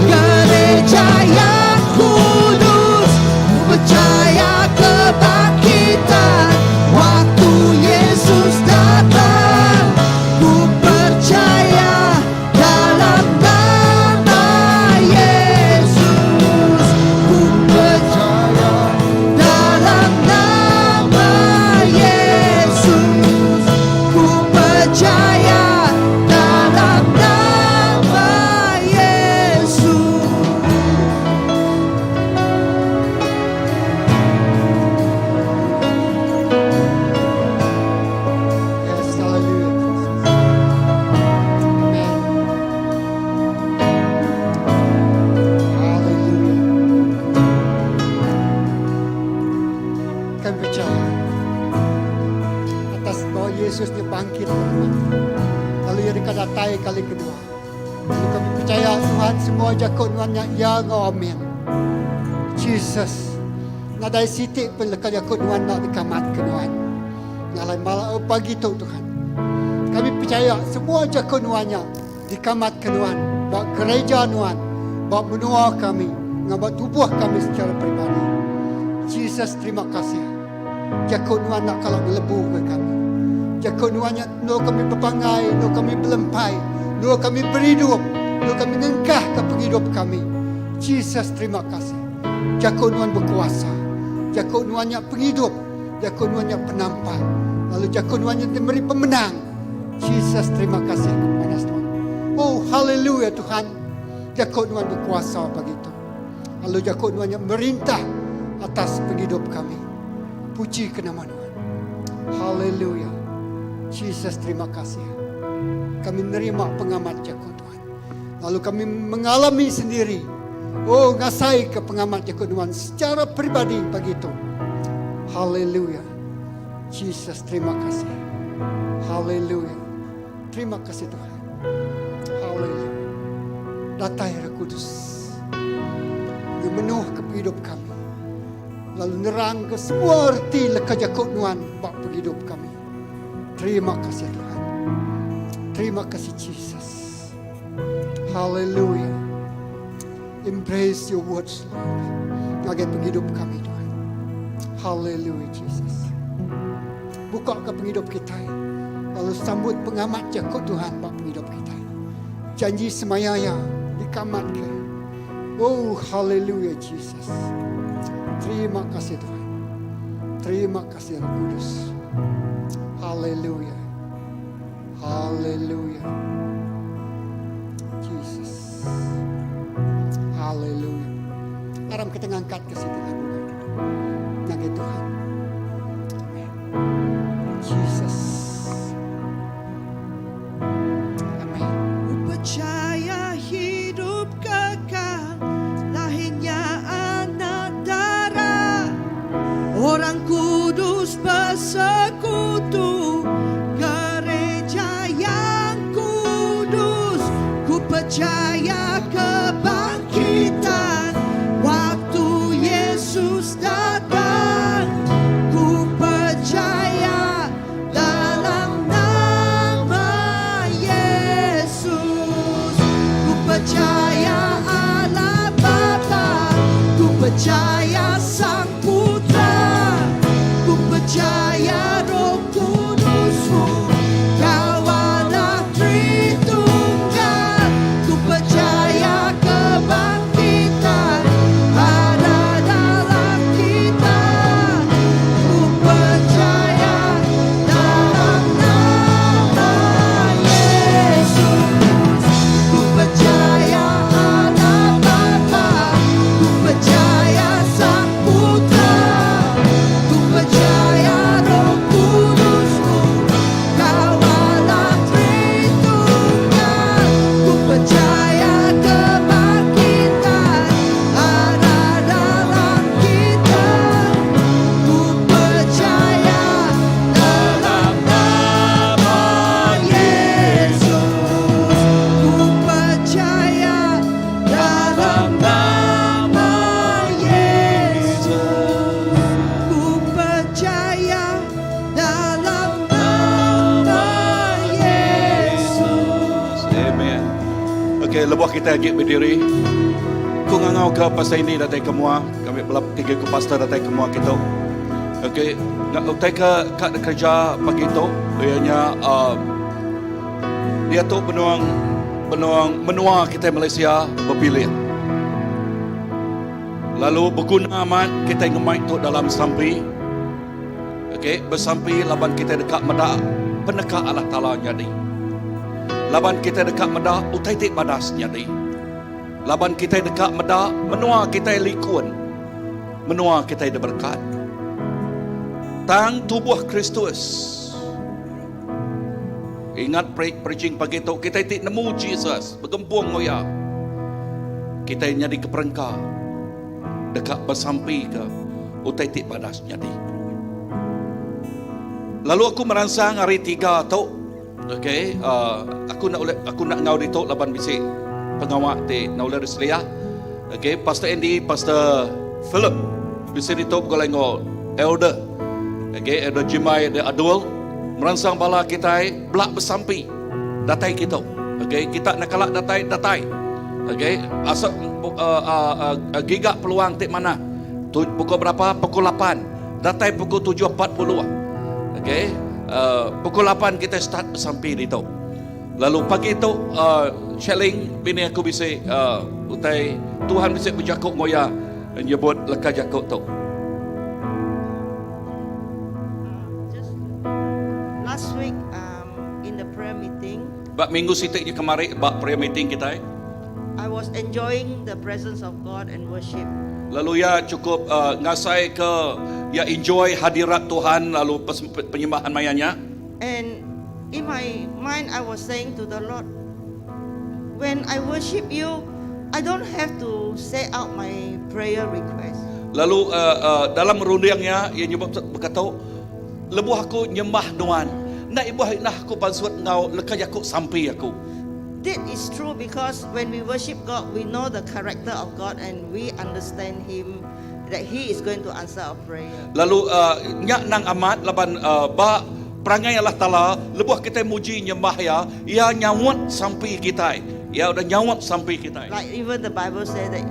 gereja yang kudus. Ku percaya kebangkitan waktu Yesus datang. Ku percaya dalam nama Yesus. Ku percaya dalam nama Yesus. Ku percaya dalam nama Yesus.
Yes, hallelujah. Amen. Hallelujah. Kami percaya atas bahwa Yesus dia bangkit dari mati. Lalu ia dikadatai kali kedua. Lalu kami percaya Tuhan semua jakut nuannya ya ngau amin. Jesus. Nadai sitik pun lekat jakut nuan nak dikamat kenuan. Ngalai malah pagi tu Tuhan. Kami percaya semua jakut nuannya dikamat kenuan. Bawa gereja nuan. Bawa menua kami. Bawa tubuh kami secara pribadi. Jesus terima kasih. Jakut nuan nak kalau melebu ke kami. Jakut nuannya nu kami berpangai, nu kami belempai, nu kami berhidup, nu kami nengkah ke penghidup kami. Jesus terima kasih. Jakut nuan berkuasa. Jakut nuannya penghidup. Jakut nuannya penampai. Lalu jakut nuannya memberi pemenang. Jesus terima kasih kepada Tuhan. Oh haleluya Tuhan. Jakut nuan berkuasa begitu. Lalu jakut nuannya merintah atas penghidup kami. Puji ke nama Tuhan. Haleluya. Jesus terima kasih. Kami menerima pengamat jakut Tuhan. Lalu kami mengalami sendiri. Oh ngasai ke pengamat jakut Tuhan secara pribadi begitu. Haleluya. Jesus terima kasih. Haleluya. Terima kasih Tuhan. Haleluya. Datai Roh Kudus. Yang menuh ke hidup kami. Lalu nerang ke semua arti leka jakut Tuhan bak hidup kami. Terima kasih Tuhan. Terima kasih Jesus. Haleluya. Embrace your words Lord. Ngagai penghidup kami Tuhan. Haleluya Jesus. Buka ke penghidup kita. Lalu sambut pengamat jakut Tuhan bak penghidup kita. Janji semayanya dikamat ke. Oh haleluya Jesus. Terima kasih Tuhan. Terima kasih Roh Kudus. Haleluya. Haleluya. Jesus. Haleluya. Aram kita ngangkat ke situ lagu. Nyanyi Tuhan. Amen. Jesus. Amen.
Ku percaya hidup kekal, lahirnya anak darah, orang kudus bersekutu, gereja yang kudus. Ku percaya kebangkitan waktu Yesus datang. Ku percaya dalam nama Yesus. Ku percaya Allah Bapa. Ku percaya Sang Putra. Ku percaya Roh Kudus-Mu. Kau Allah Tritunggal. Ku percaya kebangkitan ada dalam kita. Ku percaya dalam nama Yesus. Ku percaya Allah Bapa. Ku percaya Sang
kita lagi berdiri. Ku ngangau ke pasal ini datai kemua. Kami belum 3 ku pastor datai kemua kita. Okey, nak utai ke kerja pagi tu, ianya dia tu benua kita Malaysia berpilih. Lalu berguna amat kita ngemai tu dalam sampi. Okey, bersampi laban kita dekat medak peneka Allah Taala jadi. Laban kita dekat medak utai tik badas jadi. Laban kita dekat medak menua kita likun. Menua kita berkat. Tang tubuh Kristus. Ingat preaching pagi tu kita tik nemu Jesus bergembung ngoya. Kita jadi keperengka dekat bersampi ke utai tik badas jadi. Lalu aku merangsang hari 3 tu. Okey, aku nak ngau di tu laban bisik pengawak ti Nauler Selia. Okey, Pastor Andy, Pastor Philip bisik di tu golengol elder. Okey, elder Jimai de Adul merangsang bala kita belak bersampi datai kita. Okey, kita nak kalak datai. Okey, asal gigak peluang tik mana? Pukul berapa? Pukul 8. Datai pukul 7.40. Okey, pukul 8 kita start bersampi di tu. Lalu pagi tu Shelling bini aku bisik utai Tuhan bisik berjakuk ngoya nyebut leka jakuk tu.
Just last week in the prayer meeting,
Bak minggu sitik je kemarin bak prayer meeting kita.
I was enjoying the presence of God and worship.
Lalu ya cukup ngasai ke ya enjoy hadirat Tuhan lalu penyembahan mayanya.
And in my mind, I was saying to the Lord, when I worship you, I don't have to say out my prayer request.
Lalu dalam rundingnya ia nyebut berkata, lebuh aku nyembah Tuhan. Nak ibuh nak aku pansut ngau lekaj aku sampai aku.
That is true because when we worship God, we know the character of God and we understand Him, that He is going to answer our prayer.
Lalu nyak nang amat laban ba perangai Allah Taala lebuh kita muji nyembah ya, ia nyawat sampai kita. Ya udah nyawat sampai kita.
Like even the Bible says that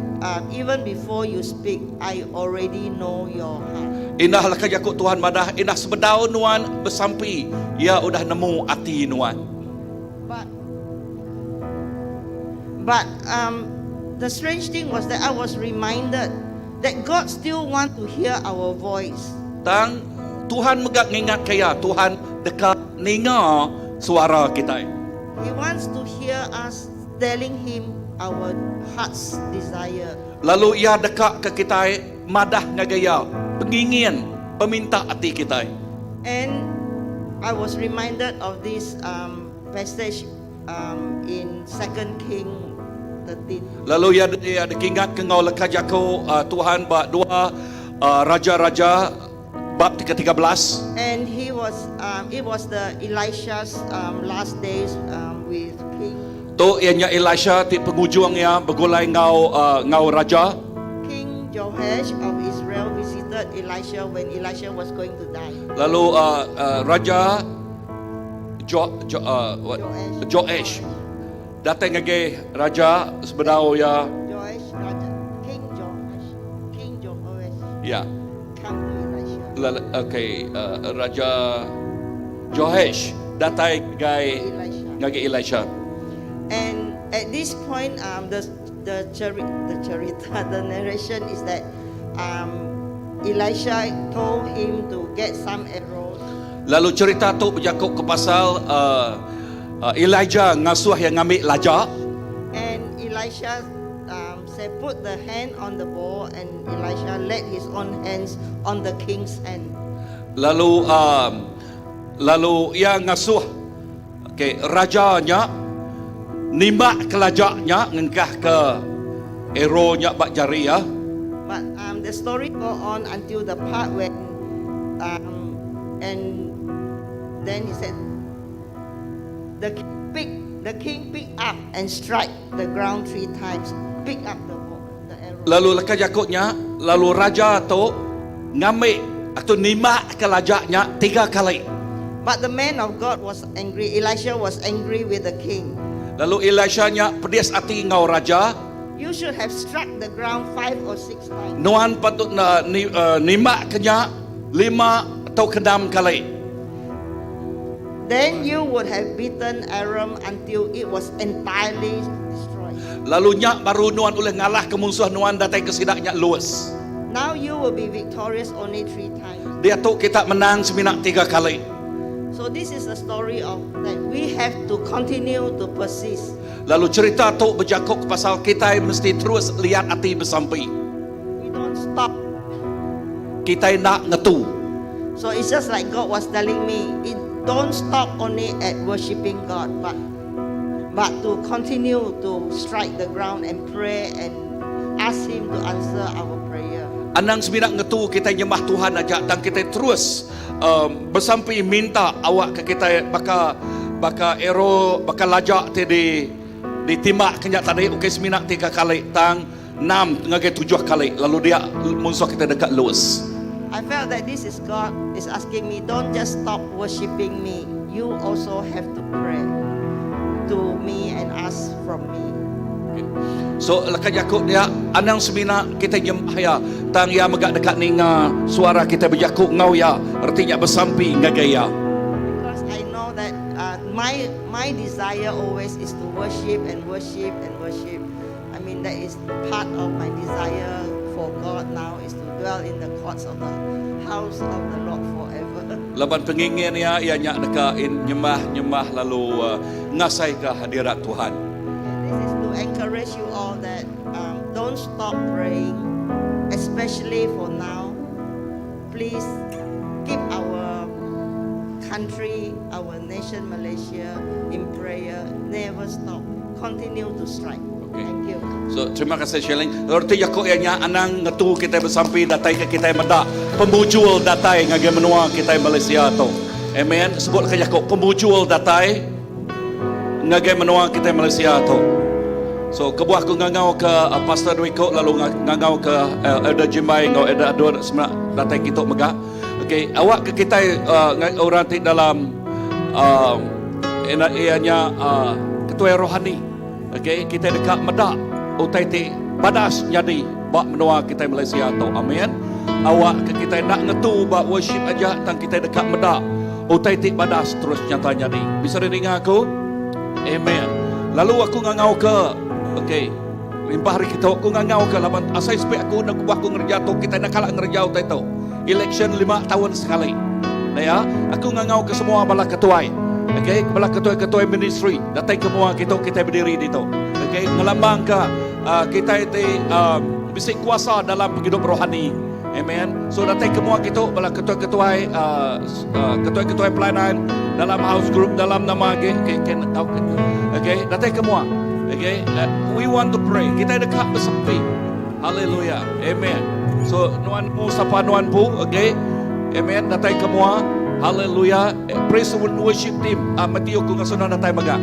even before you speak, I already know your heart.
Indah lekaj aku Tuhan madah indah sebedau nuan bersampai. Ya udah nemu hati nuan.
But the strange thing was that I was reminded that God still want to hear our voice.
Tang Tuhan megak ngingat kaya Tuhan dekat ninga suara kita.
He wants to hear us telling Him our heart's desire.
Lalu ia dekat ke kita madah ngagaya pengingin peminta hati kita.
And I was reminded of this passage in 2 King 13.
Lalu ia dikingat ke ngau lekaj aku Tuhan bak dua raja-raja bab 13.
And it was the Elisha's last days with King
Tu ianya Elisha ti pengujungnya begulai ngau raja.
King Joash of Israel visited Elisha when Elisha was going to die.
Lalu raja Joash datang lagi raja sebenarnya ya.
Joash, King Joash
Ya.
come to Elisha.
Okay, raja Joash datang lagi Elisha.
And at this point, the narration is that Elisha told him to get some arrows.
Lalu cerita tu berjakuk ke pasal Elijah ngasuh yang ngambil laja.
And Elisha said, put the hand on the bow, and Elisha laid his own hands on the king's hand.
Lalu ia ngasuh rajanya nimbak ke lajaknya ngengkah ke eronya bak jari ya.
But the story go on until the part when and then he said the king picked up and strike the ground 3 times, pick up the arrow.
Lalu lekas jakutnya, lalu raja tu ngambil atau nimbak ke lajaknya 3 kali.
But the man of God was angry. Elisha was angry with the king.
Lalu Elisha nya pedis ati ngau raja.
You should have struck the ground 5 or 6 times.
Nuan patut na nimak kenya 5 atau 6 kali.
Then you would have beaten Aram until it was entirely destroyed.
Lalu nyak baru nuan oleh ngalah ke musuh nuan datai ke sidaknya luas.
Now you will be victorious only 3 times.
Dia tu kita menang seminak 3 kali.
So this is the story of that we have to continue to persist.
Lalu cerita tu berjakuk pasal kita mesti terus lihat hati bersampai.
We don't stop.
Kita nak ngetu.
So it's just like God was telling me, don't stop only at worshiping God, but to continue to strike the ground and pray and ask Him to answer our prayer.
Anang seminak ngetu kita nyembah Tuhan aja dan kita terus bersampai minta awak ke kita baka ero baka lajak te di timak kenyak tadi okey seminak 3 kali tang 6 ngagai 7 kali lalu dia musuh kita dekat luas.
I felt that this is God is asking me, don't just stop worshiping me. You also have to pray to me and ask from me.
So lakan jakuk dia anang semina kita nyembah ya tang ya megak dekat ni suara kita berjakuk ngau ya artinya bersampi ngagaya.
Because I know that my desire always is to worship and worship and worship. I mean that is part of my desire for God now is to dwell in the courts of the house of the Lord forever.
Laban pengingin ya ianya dekat nyembah lalu ngasai ke hadirat Tuhan.
This is to encourage you all that don't stop praying, especially for now. Please keep our country, our nation Malaysia in prayer. Never stop. Continue to strike.
Okay.
Thank you.
So terima kasih Shelling. Lalu yakuk ianya anang ngetu kita bersampai datai ke kita medak pembujul datai ngage menua kita Malaysia tu. Amen. Sebut ke yakuk pembujul datai ngage menua kita Malaysia tu. So kebuah aku ngangau ke Pastor Dwiko lalu ngangau ke Elder Jimbai ngau Elder Ador semak datai kita megah. Okay, awak ke kita orang ti dalam ianya ketua rohani. Okay, kita dekat medak utai ti badas jadi bak menua kita Malaysia tu. Amin. Awak ke kita nak ngetu bak worship aja tang kita dekat medak utai ti badas terus nyata jadi. Bisa dengar aku? Amen. Lalu aku ngangau ke okay, limpah hari kita aku ngangau ke laban asai spek aku nak aku ngerja tu kita nak kalah ngerja utai tu. Election 5 tahun sekali. Nah ya, aku ngangau ke semua bala ketua. Okay, kepala ketua-ketua ministry datang ke semua kita berdiri di tu. Okay, ngelambang ke kita itu bisa kuasa dalam hidup rohani. Amen. So datang ke semua kita bala ketua-ketua ketua-ketua pelayanan dalam house group dalam nama okay, datang ke semua. Okay, we want to pray. Kita dekat bersepi. Hallelujah. Amen. So nuan pu sapa nuan pu, okay. Amen. Datang ke semua. Hallelujah. Praise and worship team. Matthew kung aso na natay maga.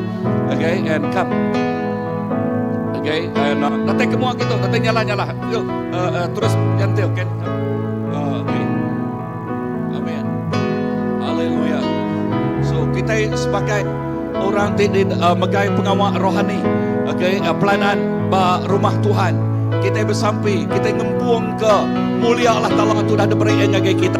Okay, and come. Okay, and natay kemo kita, natay nyala. Terus yantil kan. Okay. Amen. Hallelujah. So kita sebagai orang magay pengawal rohani, okay, pelayanan ba rumah Tuhan. Kita bersampai, kita ngempuang ke mulia Allah Taala tu dah diberi ngagai kita.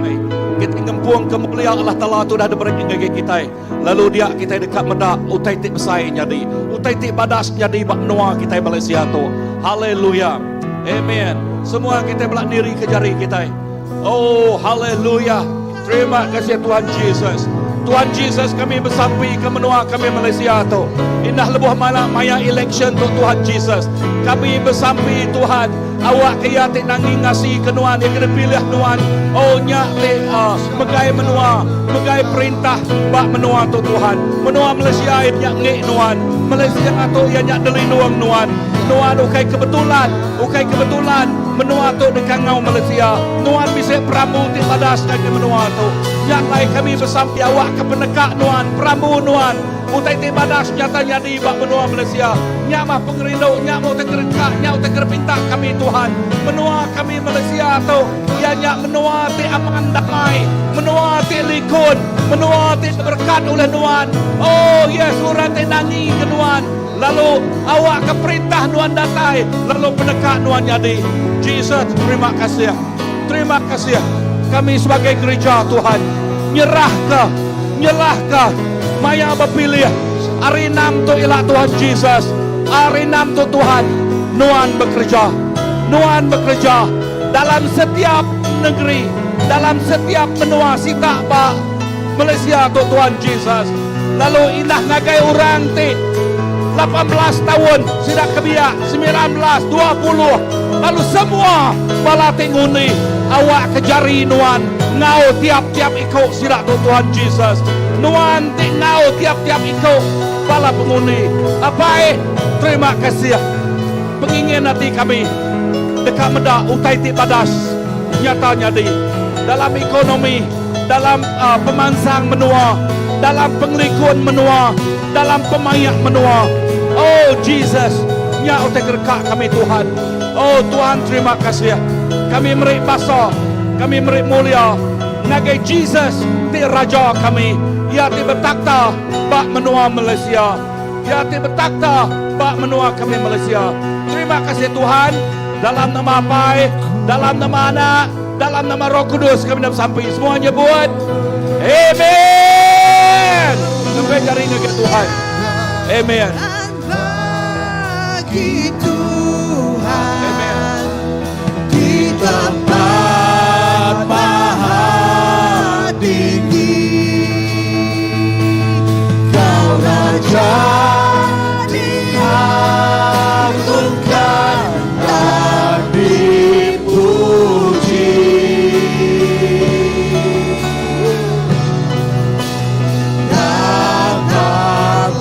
Kita ngempuang ke mulia Allah Taala tu dah diberi ngagai kita. Lalu dia kita dekat medak utai tik besai jadi. Utai tik badas jadi bak menua kita Malaysia tu. Haleluya. Amen. Semua kita belak diri ke jari kita. Oh, haleluya. Terima kasih Tuhan Yesus. Tuhan Yesus kami bersampai ke menua kami Malaysia tu. Indah lebuh mana maya election tu Tuhan Yesus. Kami bersampai Tuhan. Awak kaya ti nanging ngasih ke nuan yang kena pilih nuan. Oh nyak ti megai menua, megai perintah bak menua tu Tuhan. Menua Malaysia nyak ngik nuan. Malaysia tu yang nyak deli nuang nuan. Nuan ukai kebetulan menua tu dekat ngau Malaysia. Nuan bisa pramu ti badas ke menua tu. Yang lain kami bersampai awak ke penekak nuan, pramu nuan. Utai ti badas nyatanya di bak menua Malaysia. Nyak mah pengerindu, nyak mau terkerekak, nyak mau terkerpinta kami Tuhan. Menua kami Malaysia tu, ia nyak menua ti aman damai, menua ti likun, menua ti berkat oleh nuan. Oh yes, orang ti nangi ke nuan. Lalu awak ke perintah nuan datai, lalu pendekat nuan jadi. Jesus, terima kasih. Terima kasih. Kami sebagai gereja Tuhan, nyerah ke maya berpilih. Hari 6 tu ialah Tuhan Jesus. Hari 6 tu Tuhan, nuan bekerja. Nuan bekerja dalam setiap negeri, dalam setiap benua sita Pak Malaysia tu Tuhan Jesus. Lalu indah ngagai orang ti 18 tahun sidak kebiak 19 20 lalu semua bala tinguni awak kejari nuan ngau tiap-tiap ikut sidak tu Tuhan Jesus. Nuan ti ngau tiap-tiap ikut bala pengundi. Apa terima kasih. Pengingin hati kami dekat meda utai ti badas nyatanya di dalam ekonomi, dalam pemansang menua, dalam penglikuan menua, dalam pemayak menua. Oh Jesus, nya utai gerkak kami Tuhan. Oh Tuhan, terima kasih. Kami merik basa, kami merik mulia. Nagai Jesus ti raja kami. Ia ti bertakhta bak menua Malaysia. Ia ti bertakhta bak menua kami Malaysia. Terima kasih Tuhan. Dalam nama Pai, dalam nama Anak, dalam nama Roh Kudus kami nak sampai semuanya buat. Amen. Sampai jari negeri Tuhan. Amen.
Bagi Tuhan di tempat maha tinggi, Kau Raja diagungkan dan dipuji. Datanglah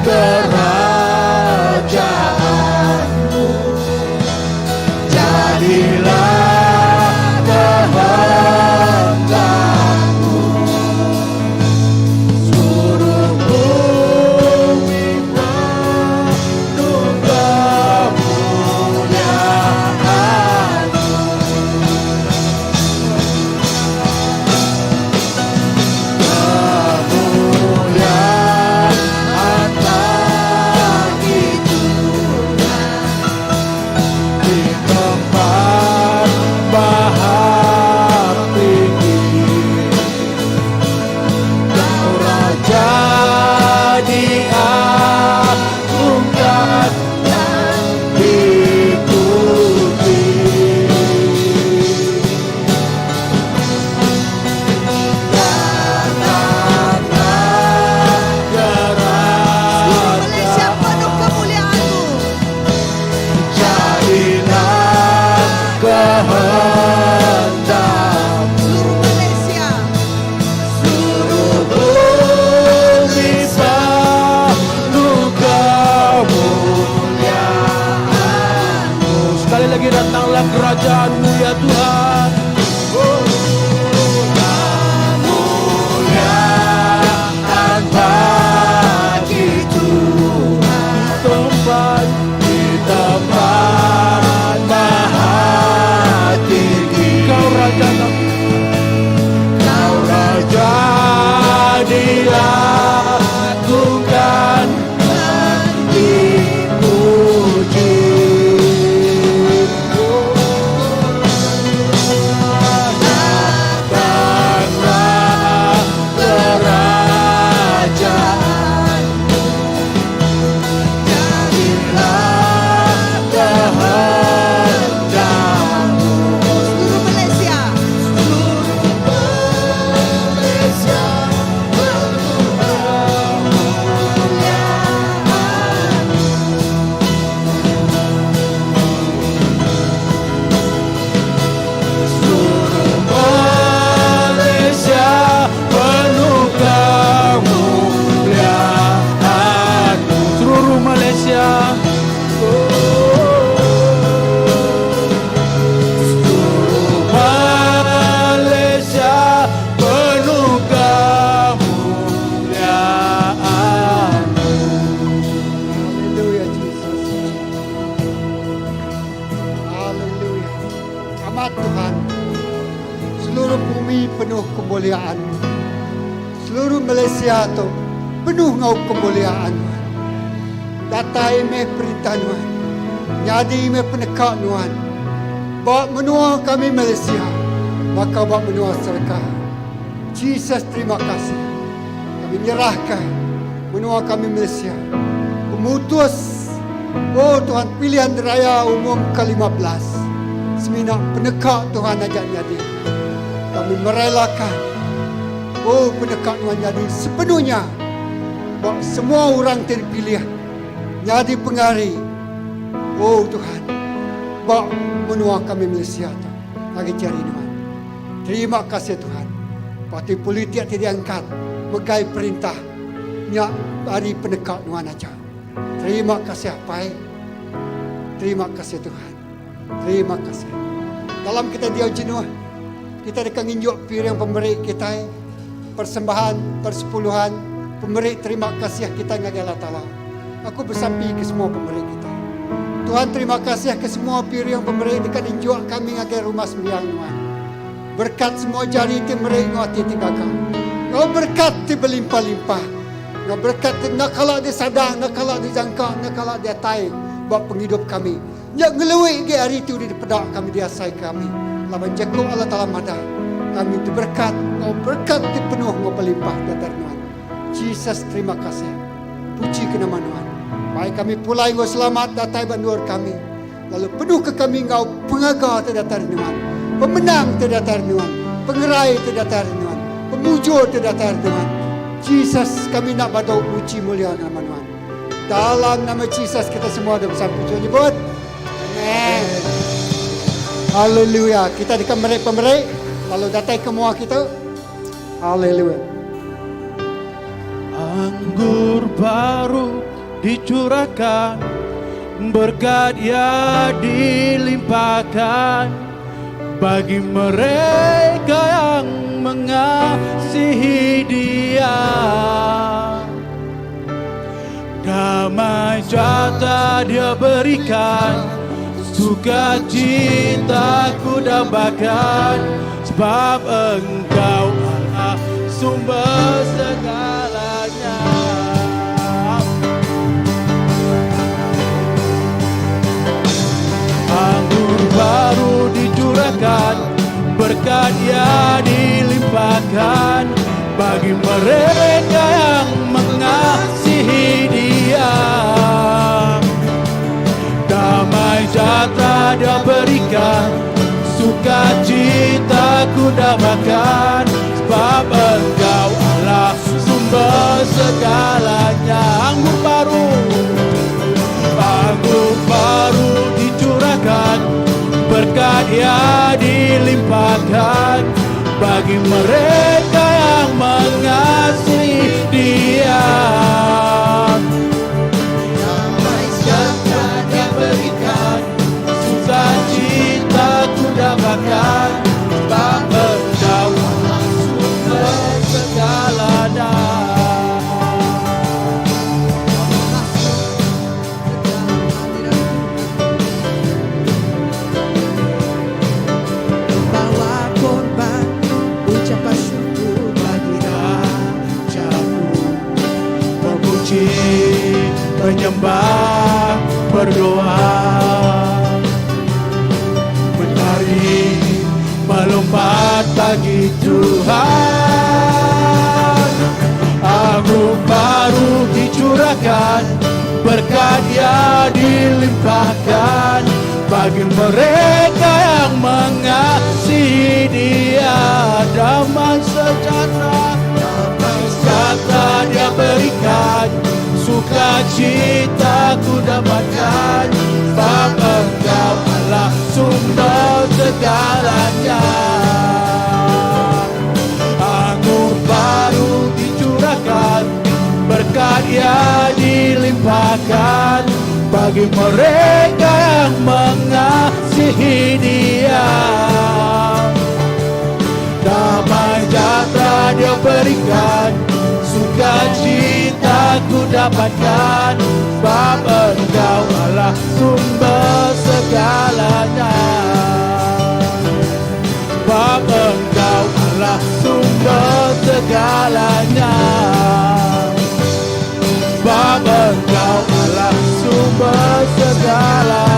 kerajaanmu, jadilah kehendakmu, seluruh bumi penuh kemuliaan-Mu. Kemuliaan bagi Tuhan di tempat maha tinggi. Kau Raja diagungkan dan dipuji. Malaysia penuh kemuliaan-Mu, jadilah kehendak-Mu. Seluruh Malaysia, seluruh bumi penuh kemuliaan-Mu.
Sekali lagi datanglah kerajaan-Mu ya Tuhan.
Kemuliaan bagi Tuhan di tempat maha tinggi.
Kau Raja
Kau Raja diagungkan dan dipuji. Datanglah kerajaan-Mu, jadilah kehendak-Mu. Seluruh Malaysia, seluruh Malaysia penuh kemuliaan. Seluruh Malaysia penuh kemuliaan-Mu.
seluruh Malaysia.
Seluruh Malaysia penuh kemuliaan-Mu.
Haleluya Jesus. Haleluya. Amat Tuhan. Seluruh bumi penuh kemuliaan. Seluruh Malaysia tu penuh ngau kemuliaan. datai me perintah Tuhan. Jadi me penekak Tuhan. Bawa menua kami Malaysia. Maka bawa menua serkah. Jesus, terima kasih. Kami nyerahkan menua kami Malaysia. Memutus, oh Tuhan, pilihan raya umum ke-15. Semina penekak Tuhan ajak jadi. Kami merelakan, oh penekak Tuhan jadi sepenuhnya. Bahawa semua orang terpilih jadi pengari. Oh Tuhan, bawa menua kami Malaysia. Lagi cari Tuhan. Terima kasih Tuhan. Parti politik tidak angkat megai perintah nyak hari pendekat Tuhan aja. Terima kasih Pai. Terima kasih Tuhan. Terima kasih. Dalam kita dia jenuh, kita akan nginjuk piring pemberi kita, persembahan, persepuluhan, pemberi terima kasih kita ngagai Allah Ta'ala. Aku bersampi ke semua pemberi kita. Tuhan terima kasih ke semua piring pemberi dekat injuk kami ngagai rumah sembiang Tuhan. Berkat semua jari ti mereka ngati ti kakak. Kau berkat ti berlimpah-limpah. Kau berkat ti nakala di sadang, nakala di jangka, nakala di atai. Buat penghidup kami. Nyak ngelewek ke hari itu di pedak kami, di asai kami. Laban jago Allah Ta'ala madah. Kami diberkat. Kau berkat ti penuh kau berlimpah datar Tuhan. Jesus terima kasih. Puji ke nama Tuhan. Baik kami pulai kau selamat datai bandur kami. Lalu penuh ke kami kau pengaga ti datar Tuhan. Pemenang terdatar Tuhan, pengerai terdatar Tuhan, pemujur terdatar Tuhan. Jesus, kami nak badau puji mulia nama Tuhan. Dalam nama Jesus kita semua ada bersama puji nyebut. Amen. Haleluya. Kita di pemerik, lalu datai kemua kita. Haleluya.
Anggur baru dicurahkan, berkat ya dilimpahkan bagi mereka yang mengasihi Dia. Damai sejahtera Dia berikan, sukacita ku dapatkan, sebab Engkau Allah sumber segalanya. Anggur baru dicurahkan, berkat ya dilimpahkan bagi mereka yang mengasihi Dia. Damai sejahtera Dia berikan, sukacita ku dapatkan, sebab Engkau Allah sumber segalanya. Anggur baru dicurahkan, berkat ya dilimpahkan bagi mereka yang mengasihi Dia. Damai sejahtera Dia berikan, sukacita ku dapatkan, sebab Engkau Allah sumber segalanya. Menyembah, berdoa, menari, melompat bagi Tuhan. Anggur baru dicurahkan, berkat ya dilimpahkan bagi mereka yang mengasihi Dia. Damai sejahtera Dia berikan, sukacita ku dapatkan, sebab Engkau Allah sumber segalanya. Anggur baru dicurahkan, berkat ya dilimpahkan bagi mereka yang mengasihi Dia. Damai sejahtera Dia berikan, sukacita ku dapatkan, sebab Engkau Allah sumber segalanya. Sebab Engkau Allah sumber segalanya. Sebab Engkau Allah
segala